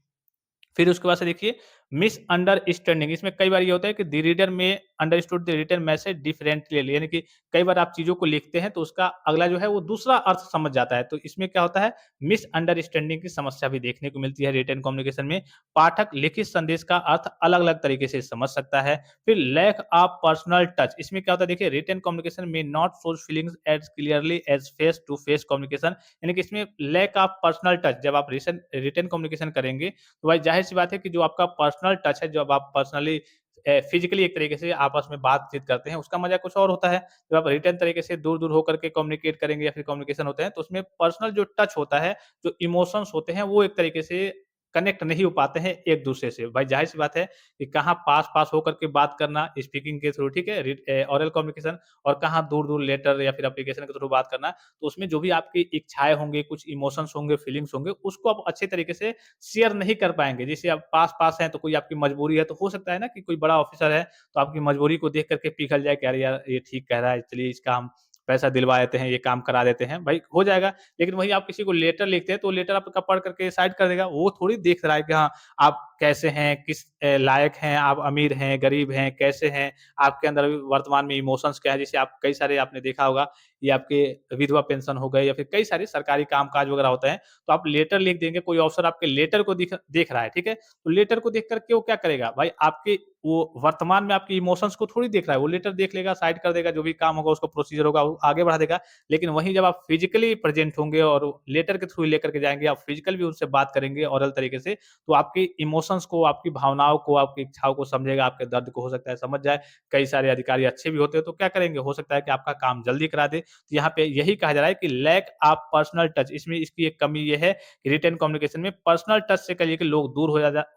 फिर उसके बाद से देखिए मिसअंडरस्टैंडिंग, इसमें कई बार ये होता है कि the reader may understood the written message differently, यानी कि कई बार आप चीज़ों को लिखते हैं तो उसका अगला जो है वो दूसरा अर्थ समझ जाता है। तो इसमें क्या होता है, मिसअंडरस्टैंडिंग की समस्या भी देखने को मिलती है रिटन कम्युनिकेशन में। पाठक लिखित संदेश का अर्थ अलग-अलग तरीके से समझ सकता है। फिर लैक ऑफ पर्सनल टच, इसमें क्या होता है देखिए, written communication may not shows feelings as clearly as face to face communication, यानी कि इसमें लैक ऑफ पर्सनल टच, जब आप रिटन कम्युनिकेशन करेंगे तो भाई ज़ाहिर-सी बात है कि जो आपका पर्सनल टच है, जब आप पर्सनली फिज़िकली एक तरीके से आपस में बातचीत करते हैं, उसका मज़ा कुछ और होता है। जब आप रिटर्न तरीके से दूर-दूर होकर के कम्युनिकेट करेंगे या फिर कम्युनिकेशन होते हैं, तो उसमें पर्सनल जो टच होता है, जो इमोशंस होते हैं, वो एक तरीके से कनेक्ट नहीं हो पाते हैं एक-दूसरे से। भाई ज़ाहिर-सी बात है कि कहाँ पास-पास होकर के बात करना स्पीकिंग के थ्रू, ठीक है? ओरल कम्युनिकेशन, और कहाँ दूर-दूर लेटर या फिर एप्लीकेशन के थ्रू बात करना। तो उसमें जो भी आपकी इच्छाएँ होंगी, कुछ इमोशंस होंगे, फीलिंग्स होंगे, उसको आप अच्छे तरीके से शेयर नहीं कर पाएँगे। जैसे आप पास-पास हैं तो कोई आपकी मजबूरी है, तो हो सकता है ना कि कोई बड़ा ऑफ़िसर है, तो आपकी मजबूरी को देख कर के पिघल जाए कि अरे यार! ये ठीक कह रहा है, चलिए इसका हम पैसा दिलवा देते हैं, ये काम करा देते हैं। भाई हो जाएगा, लेकिन वहीं आप किसी को लेटर लिखते हैं, तो लेटर आपका पढ़ करके साइड कर देगा। वो थोड़ी देख रहा है कि हाँ, आप कैसे हैं, किस लायक हैं, आप अमीर हैं, गरीब हैं, कैसे हैं, आपके अंदर अभी वर्तमान में इमोशंस क्या है। जैसे आप कई सारे आपने देखा होगा, ये आपके विधवा पेंशन हो गए या फिर कई सारे सरकारी काम-काज वगैरह होते हैं, तो आप लेटर लिख देंगे, कोई अफ़सर आपके लेटर को देख रहा है, ठीक है? तो लेटर को देख कर के वो क्या करेगा? भाई आपके वो वर्तमान में आपके इमोशंस को थोड़ी देख रहा है, वो लेटर देख लेगा, साइड कर देगा, जो भी काम होगा उसका प्रोसीजर होगा, वो आगे बढ़ा देगा। लेकिन वहीं जब आप फिज़िकली प्रेज़ेंट होंगे और लेटर के थ्रू लेकर के जाएँगे, आप फिज़िकल भी उनसे बात करेंगे ओरल तरीके से, तो आपके इमोशंस को, आपकी भावनाओं को, आपकी इच्छाओं को समझेगा, आपके दर्द को हो सकता है समझ जाए। कई सारे अधिकारी अच्छे भी होते हैं, तो क्या करेंगे? हो सकता है कि आपका काम जल्दी करा दे। तो यहाँ पे यही कहा जा रहा है कि लैक ऑफ पर्सनल टच, इसमें इसकी एक कमी ये है कि रिटन कम्युनिकेशन में पर्सनल टच से कहिए कि लोग दूर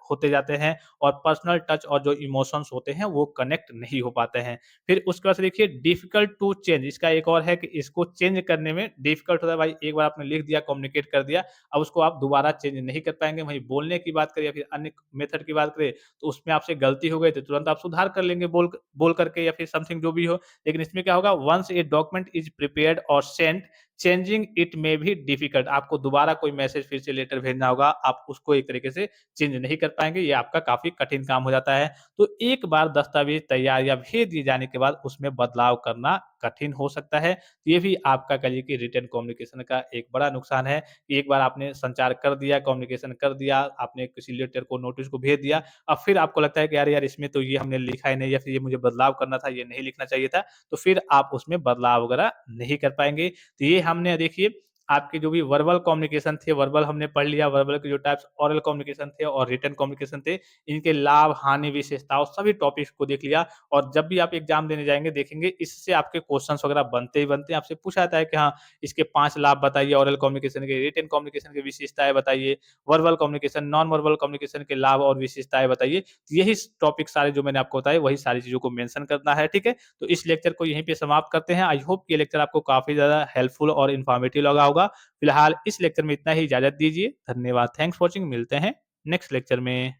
होते जाते हैं, और पर्सनल टच और जो इमोशंस होते हैं वो कनेक्ट नहीं हो पाते हैं। फिर उसके बाद से देखिए डिफिकल्ट टू चेंज, इसका एक और है कि इसको चेंज करने में डिफिकल्ट होता है। भाई एक बार आपने लिख दिया, कम्युनिकेट कर दिया, अब उसको आप दोबारा चेंज नहीं कर पाएँगे। वहीं बोलने की बात करें या फिर अन्य मेथड की बात करें, तो उसमें आपसे गलती हो गई तो तुरंत आप सुधार कर लेंगे बोल करके या फिर समथिंग जो भी हो। लेकिन इसमें क्या होगा, once a document is prepared और sent, changing it may be difficult, आपको दोबारा कोई मैसेज फिर से लेटर भेजना होगा, आप उसको एक तरीके से चेंज नहीं कर पाएँगे, ये आपका काफ़ी कठिन काम हो जाता है। तो एक बार दस्तावेज़ तैयार या भेज दिए जाने के बाद उसमें बदलाव करना कठिन हो सकता है। ये भी आपका कहिए कि रिटन कम्युनिकेशन का एक बड़ा नुकसान है। एक बार आपने संचार कर दिया, कम्युनिकेशन कर दिया, आपने किसी लेटर को, नोटिस को भेज दिया, अब फिर आपको लगता है कि अरे यार! इसमें तो ये हमने लिखा ही नहीं, या फिर ये मुझे बदलाव करना था, ये नहीं लिखना चाहिए था, तो फिर आप उसमें बदलाव वगैरह नहीं कर पाएँगे। तो ये हमने देखिए आपके जो भी वर्बल कम्युनिकेशन थे, वर्बल हमने पढ़ लिया, वर्बल के जो टाइप्स ओरल कम्युनिकेशन थे और रिटन कम्युनिकेशन थे, इनके लाभ, हानि, विशेषताओं सभी टॉपिक्स को देख लिया। और जब भी आप एग्ज़ाम देने जाएँगे देखेंगे, इससे आपके क्वेश्चन्स वगैरह बनते ही बनते हैं। आपसे पूछा जाता है कि हाँ, इसके 5 लाभ बताइए ओरल कम्युनिकेशन के, रिटन कम्युनिकेशन की विशेषताएँ बताइए, verbal communication, non verbal communication के लाभ और विशेषताएँ बताइए। तो यही टॉपिक सारे जो मैंने आपको बताए, वही सारी चीज़ों को मेंशन करना है, ठीक है? तो इस लेक्चर को यहीं पे समाप्त करते हैं। आई होप ये लेक्चर आपको काफ़ी ज़्यादा हेल्पफुल और इन्फॉर्मेटिव लगा होगा। फिलहाल इस लेक्चर में इतना ही, इजाज़त दीजिए। धन्यवाद। Thanks for watching. मिलते हैं नेक्स्ट लेक्चर में।